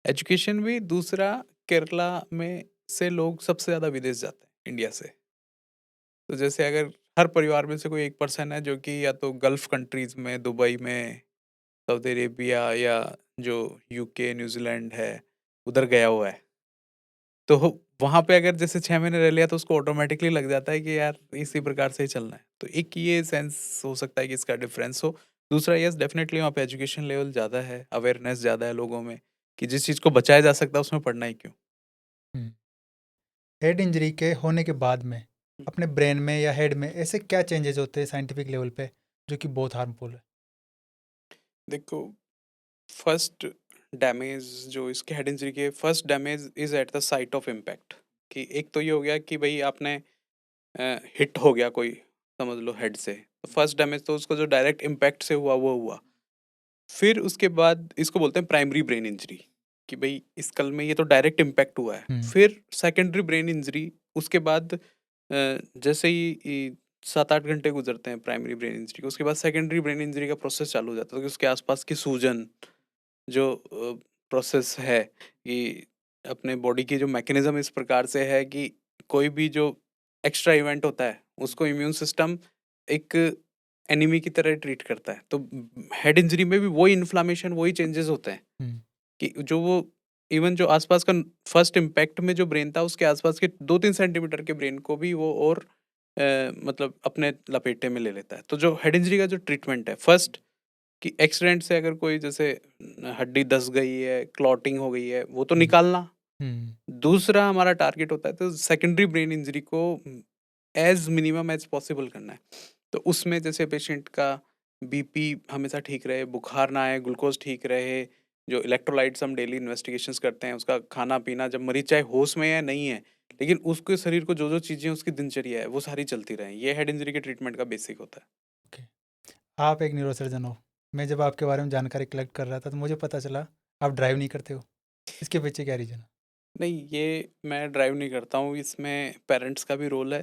एजुकेशन भी, दूसरा केरला में से लोग सबसे ज़्यादा विदेश जाते हैं इंडिया से। तो जैसे अगर हर परिवार में से कोई एक पर्सन है जो कि या तो गल्फ कंट्रीज़ में, दुबई में, सऊदी अरेबिया या जो यूके, न्यूज़ीलैंड है, उधर गया हुआ है। तो वहाँ पे अगर जैसे 6 महीने रह लिया तो उसको ऑटोमैटिकली लग जाता है कि यार इसी प्रकार से ही चलना है। तो एक ये सेंस हो सकता है कि इसका डिफ़रेंस हो। दूसरा यस डेफ़िनेटली वहाँ पे एजुकेशन लेवल ज़्यादा है, अवेयरनेस ज़्यादा है लोगों में कि जिस चीज़ को बचाया जा सकता है उसमें पढ़ना ही क्यों? हुँ। हेड इंजरी के होने के बाद में अपने ब्रेन में या हेड में ऐसे क्या चेंजेज़ होते हैं साइंटिफिक लेवल पे जो कि बहुत हार्मफुल है? देखो, फर्स्ट डैमेज जो इसके हेड इंजरी के first damage is at the site of impact, कि एक तो ये हो गया कि भई आपने हिट हो गया कोई, समझ लो हेड से। तो फर्स्ट डैमेज तो उसको जो डायरेक्ट इम्पैक्ट से हुआ वो हुआ। फिर उसके बाद इसको बोलते हैं प्राइमरी ब्रेन इंजरी, कि भाई इस कल में ये तो डायरेक्ट इम्पैक्ट हुआ है। हुँ। फिर सेकेंडरी ब्रेन इंजरी, उसके बाद जैसे ही 7-8 घंटे गुजरते हैं प्राइमरी ब्रेन इंजरी के, उसके बाद सेकेंडरी ब्रेन इंजरी का प्रोसेस चालू हो जाता है, कि उसके आसपास की सूजन जो प्रोसेस है कि अपने बॉडी की जो मैकेनिज्म इस प्रकार से है कि कोई भी जो एक्स्ट्रा इवेंट होता है उसको इम्यून सिस्टम एक एनिमी की तरह ट्रीट करता है। तो हेड इंजरी में भी वही इन्फ्लामेशन, वही चेंजेस होते हैं हुँ। कि जो वो इवन जो आसपास का फर्स्ट इम्पैक्ट में जो ब्रेन था उसके आसपास के 2-3 सेंटीमीटर के ब्रेन को भी वो और मतलब अपने लपेटे में ले लेता है। तो जो हेड इंजरी का जो ट्रीटमेंट है फर्स्ट, कि एक्सीडेंट से अगर कोई जैसे हड्डी धस गई है, क्लॉटिंग हो गई है, वो तो हुँ। निकालना। हुँ। दूसरा हमारा टारगेट होता है तो सेकेंडरी ब्रेन इंजरी को एज़ मिनिमम एज़ पॉसिबल करना है। तो उसमें जैसे पेशेंट का बीपी हमेशा ठीक रहे, बुखार ना आए, ग्लूकोज़ ठीक रहे, जो इलेक्ट्रोलाइट्स हम डेली इन्वेस्टिगेशंस करते हैं, उसका खाना-पीना, जब मरीज़ चाहे होश में है या नहीं है, लेकिन उसके शरीर को जो-जो चीज़ें उसकी दिनचर्या है, वो सारी चलती रहें। ये हेड इंजरी के ट्रीटमेंट का बेसिक होता है। ओके। आप एक न्यूरोसर्जन हो। मैं जब आपके बारे में जानकारी कलेक्ट कर रहा था तो मुझे पता चला आप ड्राइव नहीं करते हो। इसके पीछे क्या रीज़न है? नहीं, ये मैं ड्राइव नहीं करता हूँ, इसमें पेरेंट्स का भी रोल है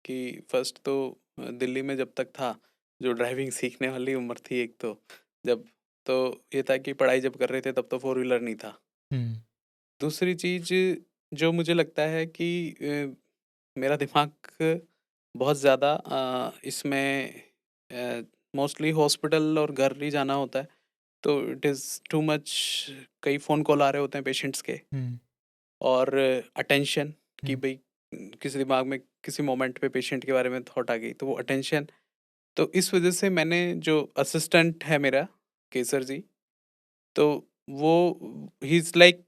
कि फर्स्ट तो दिल्ली में जब तक था, जो ड्राइविंग सीखने वाली उम्र थी एक तो, जब तो ये था कि पढ़ाई जब कर रहे थे तब तो फोर व्हीलर नहीं था। हुँ। दूसरी चीज़ जो मुझे लगता है कि मेरा दिमाग बहुत ज़्यादा इसमें मोस्टली हॉस्पिटल और घर ही जाना होता है, तो इट इज़ टू मच, कई फ़ोन कॉल आ रहे होते हैं पेशेंट्स के, हुँ। और अटेंशन कि हुँ। भई किसी दिमाग में किसी मोमेंट पे पेशेंट के बारे में थॉट आ गई, तो वो अटेंशन। तो इस वज़ह से मैंने जो असिस्टेंट है मेरा, केसर जी, तो वो ही इज़ लाइक,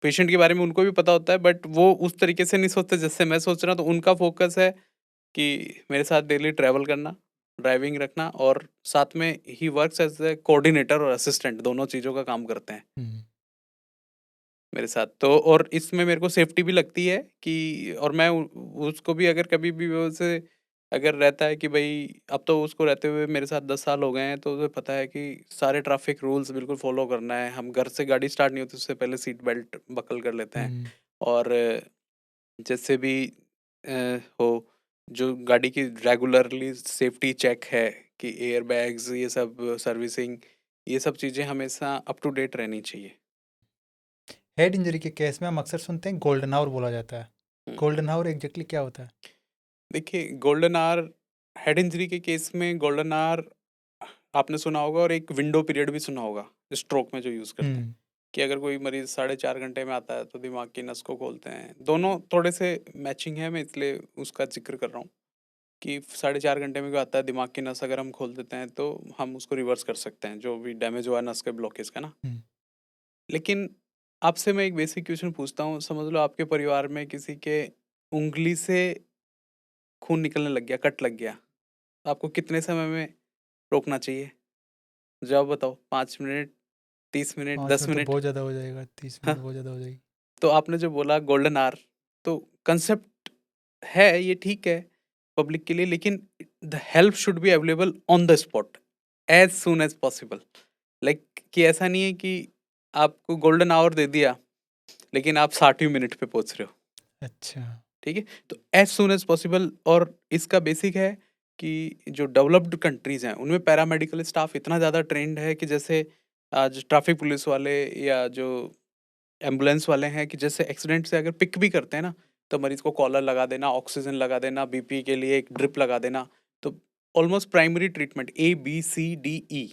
पेशेंट के बारे में उनको भी पता होता है, बट वो उस तरीके से नहीं सोचते जैसे मैं सोच रहा हूँ। तो उनका फ़ोकस है कि मेरे साथ डेली ट्रैवल करना, ड्राइविंग रखना, और साथ में he works as a coordinator और असिस्टेंट, दोनों चीज़ों का काम करते हैं हुँ। मेरे साथ। तो और इसमें मेरे को सेफ्टी भी लगती है कि, और मैं उसको भी अगर कभी भी वो से अगर रहता है कि भाई, अब तो उसको रहते हुए मेरे साथ 10 साल हो गए हैं, तो उसे पता है कि सारे ट्रैफिक रूल्स बिल्कुल फॉलो करना है। हम घर से गाड़ी स्टार्ट नहीं होती उससे पहले सीट बेल्ट बकल कर लेते हैं, हुँ। और जैसे भी हो, जो गाड़ी की रेगुलरली सेफ्टी चेक है कि एयर बैग्स, ये सब सर्विसिंग, ये सब चीज़ें हमेशा अप टू डेट रहनी चाहिए। हेड इंजरी के केस में हम अक्सर सुनते हैं गोल्डन आवर बोला जाता है। हम्म। गोल्डन आवर एग्ज़ैक्टली क्या होता है? देखिए, गोल्डन आवर, हेड इंजरी के केस में गोल्डन आवर आपने सुना होगा, और एक विंडो पीरियड भी सुना होगा, स्ट्रोक में जो यूज़ करते हैं, हुँ। कि अगर कोई मरीज़ 4.5 घंटे में आता है तो दिमाग की नस को खोलते हैं। दोनों थोड़े से मैचिंग है, मैं इसलिए उसका ज़िक्र कर रहा हूँ कि 4.5 घंटे में कोई आता है, दिमाग की नस अगर हम खोल देते हैं तो हम उसको रिवर्स कर सकते हैं, जो भी डैमेज हुआ है नस के ब्लॉकेज का ना। हुँ। लेकिन आपसे मैं एक बेसिक क्वेश्चन पूछता हूँ, समझ लो आपके परिवार में किसी के उँगली से खून निकलने लग गया, कट लग गया, आपको कितने समय में रोकना चाहिए? जवाब बताओ, 5 मिनट, 30 मिनट, 5 10 मिनट तो मिनट? बहुत ज़्यादा हो जाएगा, 30 मिनट हाँ, बहुत ज़्यादा हो जाएगी। तो आपने जो बोला गोल्डन आवर, तो कंसेप्ट है ये, ठीक है, पब्लिक के लिए, लेकिन the help should be available on the spot, as soon as possible. Like कि ऐसा नहीं है कि आपको गोल्डन आवर दे दिया, लेकिन आप 60 मिनट पे पहुँच रहे हो, अच्छा। ठीक है? तो एज़ सून एज़ पॉसिबल। और इसका बेसिक है कि जो डेवलप्ड कंट्रीज़ हैं, उनमें पैरामेडिकल स्टाफ इतना ज़्यादा ट्रेंड है कि जैसे आज ट्रैफिक पुलिस वाले या जो एम्बुलेंस वाले हैं, कि जैसे एक्सीडेंट से अगर पिक भी करते हैं ना, तो मरीज़ को कॉलर लगा देना, ऑक्सीजन लगा देना, बीपी के लिए एक ड्रिप लगा देना। तो almost primary treatment ABCDE,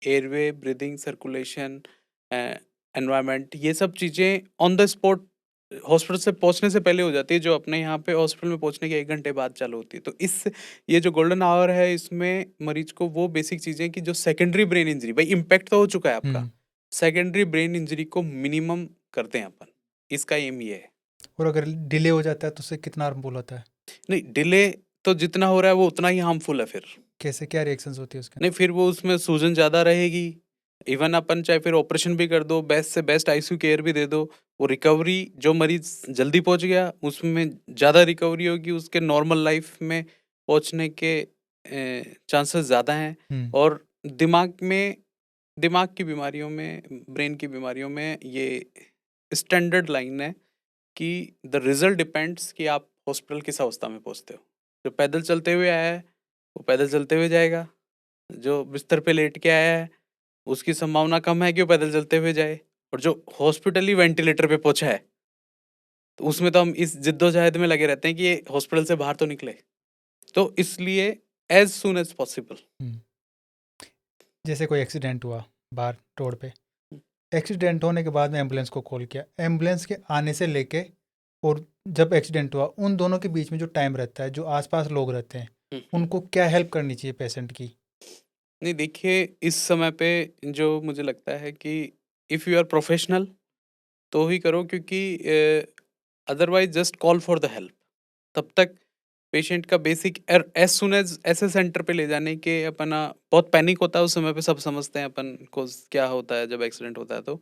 airway, breathing, circulation, environment, ये सब चीज़ें ऑन द स्पॉट हॉस्पिटल से पहुंचने से पहले हो जाती है, जो अपने यहाँ पे हॉस्पिटल में पहुंचने के 1 घंटे बाद चालू होती है। तो इस ये जो गोल्डन आवर है, इसमें मरीज को वो बेसिक चीज़ें कि जो सेकेंडरी ब्रेन इंजरी, भाई इम्पैक्ट तो हो चुका है आपका, हम्म। सेकेंडरी ब्रेन इंजरी को मिनिमम करते हैं अपन। इसका एम ये है। और अगर डिले हो जाता है तो उससे कितना हार्मफुल होता है? नहीं, डिले तो जितना हो रहा है वो उतना ही हार्मफुल है फिर। कैसे, क्या रिएक्शंस होती है उसके? नहीं, फिर वो उसमें सूजन ज़्यादा रहेगी। इवन अपन चाहे फिर ऑपरेशन भी कर दो, बेस्ट से बेस्ट आईसीयू केयर भी दे दो, वो रिकवरी, जो मरीज जल्दी पहुंच गया उसमें ज़्यादा रिकवरी होगी, उसके नॉर्मल लाइफ में पहुंचने के चांसेस ज़्यादा हैं। हम्म। और दिमाग की बीमारियों में, ब्रेन की बीमारियों में ये स्टैंडर्ड लाइन है कि द रिजल्ट डिपेंड्स कि आप हॉस्पिटल किस अवस्था में पहुंचते हो। जो पैदल चलते हुए आया है वो पैदल चलते हुए जाएगा, जो बिस्तर पे लेट के आया है उसकी संभावना कम है कि वो पैदल चलते हुए जाए, और जो हॉस्पिटली वेंटिलेटर पे पहुंचा है तो उसमें तो हम इस जिद्दोजहद में लगे रहते हैं कि ये हॉस्पिटल से बाहर तो निकले। तो इसलिए एज सुन एज पॉसिबल। हम्म। जैसे कोई एक्सीडेंट हुआ बाहर रोड पे, एक्सीडेंट होने के बाद में एम्बुलेंस को कॉल किया, एम्बुलेंस के आने से लेके और जब एक्सीडेंट हुआ, उन दोनों के बीच में जो टाइम रहता है, जो आसपास लोग रहते हैं, उनको क्या हेल्प करनी चाहिए पेशेंट की? नहीं, देखिए इस समय पे जो मुझे लगता है कि इफ़ यू आर प्रोफेशनल तो ही करो, क्योंकि otherwise just call for the help. तब तक पेशेंट का बेसिक एज सुन एज ऐसे सेंटर पे ले जाने के अपना बहुत पैनिक होता है उस समय पे, सब समझते हैं अपन को क्या होता है जब एक्सीडेंट होता है। तो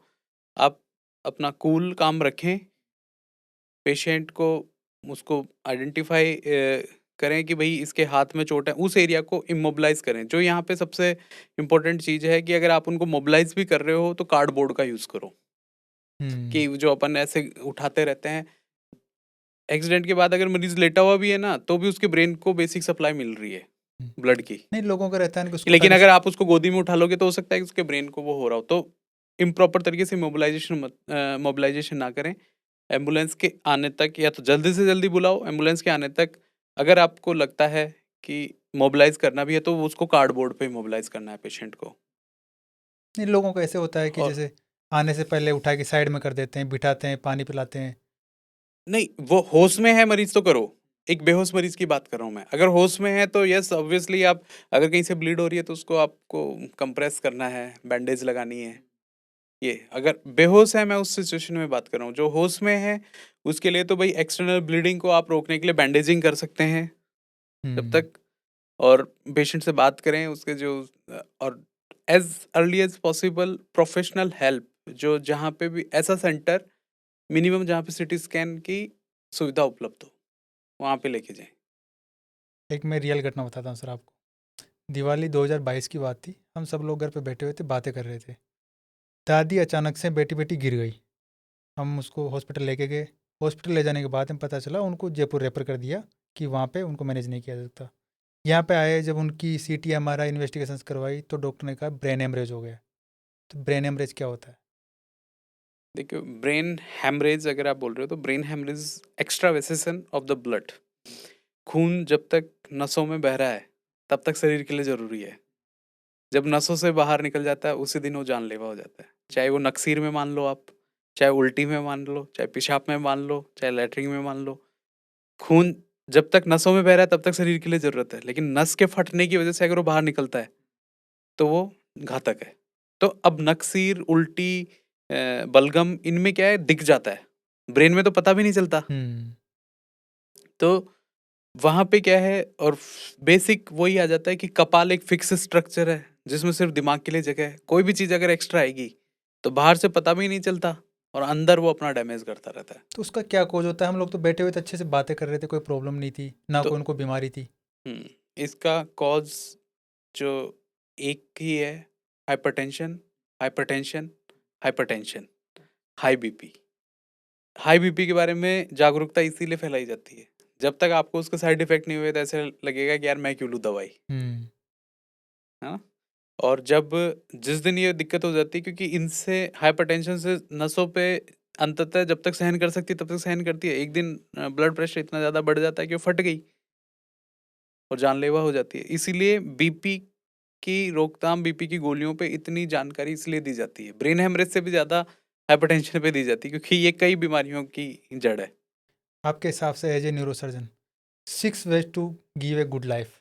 आप अपना कूल काम रखें, पेशेंट को उसको आइडेंटिफाई करें कि भाई इसके हाथ में चोट है, उस एरिया को इमोबिलाइज करें। जो यहाँ पे सबसे इम्पोर्टेंट चीज़ है कि अगर आप उनको मोबिलाइज भी कर रहे हो तो कार्डबोर्ड का यूज़ करो, कि जो अपन ऐसे उठाते रहते हैं। एक्सीडेंट के बाद अगर मरीज लेटा हुआ भी है ना, तो भी उसके ब्रेन को बेसिक सप्लाई मिल रही है ब्लड की। नहीं, लोगों का रहता है ना कि उसको लेकिन उठा अगर के आप उसको गोदी में उठा लोगे तो हो सकता है कि उसके ब्रेन को वो हो रहा हो। तो इम्प्रॉपर तरीके से मोबिलाइजेशन ना करें। एम्बुलेंस के आने तक या तो जल्दी से जल्दी बुलाओ, एम्बुलेंस के आने तक अगर आपको लगता है कि मोबिलाइज करना भी है तो उसको कार्डबोर्ड पे मोबिलाइज करना है पेशेंट को। नहीं, लोगों को ऐसे होता है कि और जैसे आने से पहले उठा के साइड में कर देते हैं, बिठाते हैं, पानी पिलाते हैं। नहीं, वो होश में है मरीज तो करो। एक बेहोश मरीज की बात कर रहा हूँ मैं। अगर होश में है तो यस ऑब्वियसली आप, अगर कहीं से ब्लीड हो रही है तो उसको आपको कंप्रेस करना है, बैंडेज लगानी है। ये अगर बेहोश है, मैं उस सिचुएशन में बात कर रहा हूँ। जो होश में है उसके लिए तो भाई एक्सटर्नल ब्लीडिंग को आप रोकने के लिए बैंडेजिंग कर सकते हैं जब तक, और पेशेंट से बात करें उसके जो और as early as possible professional help, जो जहाँ पे भी ऐसा सेंटर मिनिमम जहाँ पे सिटी स्कैन की सुविधा उपलब्ध हो वहाँ पे लेके जाएं। एक मैं रियल घटना बताता हूँ सर आपको। दिवाली 2022 की बात थी, हम सब लोग घर पे बैठे हुए थे, बातें कर रहे थे। दादी अचानक से बेटी बेटी गिर गई। हम उसको हॉस्पिटल लेके गए। हॉस्पिटल ले जाने के बाद हमें पता चला उनको जयपुर रेफर कर दिया कि वहाँ पे उनको मैनेज नहीं किया जा सकता। यहाँ पे आए, जब उनकी CT MRI इन्वेस्टिगेशंस करवाई तो डॉक्टर ने कहा ब्रेन हेमरेज हो गया। तो ब्रेन हेमरेज क्या होता है? देखिए, ब्रेन हैमरेज अगर आप बोल रहे हो तो brain haemorrhage extravasation of the blood. खून जब तक नसों में बह रहा है तब तक शरीर के लिए ज़रूरी है। जब नसों से बाहर निकल जाता है उसी दिन वो जानलेवा हो जाता है। चाहे वो नक्सीर में मान लो आप, चाहे उल्टी में मान लो, चाहे पेशाब में मान लो, चाहे लैट्रिन में मान लो। खून जब तक नसों में बह रहा है तब तक शरीर के लिए ज़रूरत है, लेकिन नस के फटने की वजह से अगर वो बाहर निकलता है तो वो घातक है। तो अब नक्सीर, उल्टी, बलगम, इनमें क्या है, दिख जाता है, ब्रेन में तो पता भी नहीं चलता। तो वहाँ पे क्या है, और बेसिक वही आ जाता है कि कपाल एक फिक्स स्ट्रक्चर है जिसमें सिर्फ दिमाग के लिए जगह है। कोई भी चीज़ अगर एक्स्ट्रा आएगी तो बाहर से पता भी नहीं चलता और अंदर वो अपना डैमेज करता रहता है। तो उसका क्या कोज होता है? हम लोग तो बैठे हुए थे, अच्छे से बातें कर रहे थे, कोई प्रॉब्लम नहीं थी, ना तो कोई उनको बीमारी थी। इसका कॉज जो एक ही है, hypertension, hypertension, hypertension, high BP. High BP के बारे में जागरूकता इसीलिए फैलाई जाती है जब तक आपको उसका साइड इफेक्ट नहीं हुए तो ऐसे लगेगा कि यार मैं क्यों लूँ दवाई, हम्म, है ना? और जब जिस दिन ये दिक्कत हो जाती है, क्योंकि इनसे हाइपरटेंशन से नसों पे अंततः जब तक सहन कर सकती है तब तक सहन करती है, एक दिन ब्लड प्रेशर इतना ज़्यादा बढ़ जाता है कि वो फट गई और जानलेवा हो जाती है। इसीलिए बीपी की रोकथाम, बीपी की गोलियों पे इतनी जानकारी इसलिए दी जाती है, ब्रेन हेमरेज से भी ज़्यादा हाइपरटेंशन पे दी जाती है, क्योंकि ये कई बीमारियों की जड़ है। आपके हिसाब से as a neurosurgeon 6 ways to give a good life.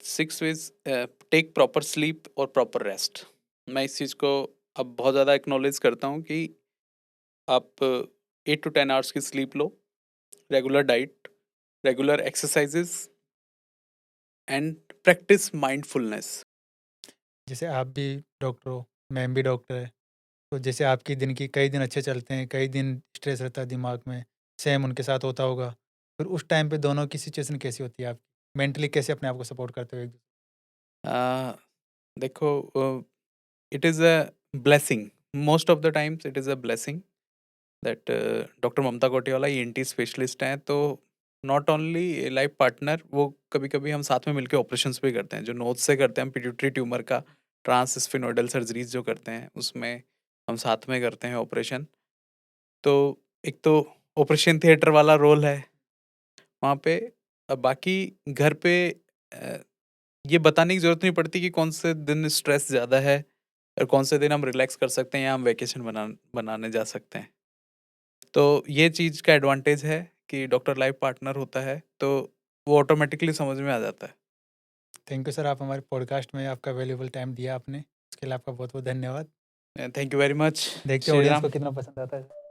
6 ways, take proper sleep और प्रॉपर रेस्ट। मैं इस चीज़ को अब बहुत ज़्यादा एक्नॉलेज करता हूँ कि आप 8 टू 10 आवर्स की sleep low, regular diet, regular exercises and practice mindfulness. जैसे आप भी डॉक्टर हो, मैं भी डॉक्टर है, तो जैसे आपकी दिन की कई दिन अच्छे चलते हैं, कई दिन स्ट्रेस रहता है दिमाग में, सेम उनके साथ होता होगा। फिर उस टाइम पे दोनों की सिचुएशन कैसी होती है आपकी? मेंटली कैसे अपने आप को सपोर्ट करते हो एक दूसरे? देखो, it is a blessing, most of the times it is a blessing that doctor Mamta Kotiyala ENT specialist हैं, तो नॉट ओनली लाइफ पार्टनर, वो कभी कभी हम साथ में मिलकर ऑपरेशंस भी करते हैं, जो नोज से करते हैं हम पिट्यूटरी ट्यूमर का ट्रांसस्फिनोइडल सर्जरीज जो करते हैं उसमें हम साथ में करते हैं ऑपरेशन। तो एक तो ऑपरेशन थिएटर वाला रोल है वहाँ पे। अब बाकी घर पे अ, ये बताने की ज़रूरत नहीं पड़ती कि कौन से दिन स्ट्रेस ज़्यादा है और कौन से दिन हम रिलैक्स कर सकते हैं या हम वैकेशन बनाने जा सकते हैं। तो ये चीज़ का एडवांटेज है कि डॉक्टर लाइफ पार्टनर होता है, तो वो ऑटोमेटिकली समझ में आ जाता है। थैंक यू सर, आप हमारे पॉडकास्ट में आपका वैल्यूएबल टाइम दिया आपने। उसके लिए आपका बहुत-बहुत धन्यवाद। Thank you very much. देखते हैं श्री ऑडियंस राम। को कितना पसंद आता है।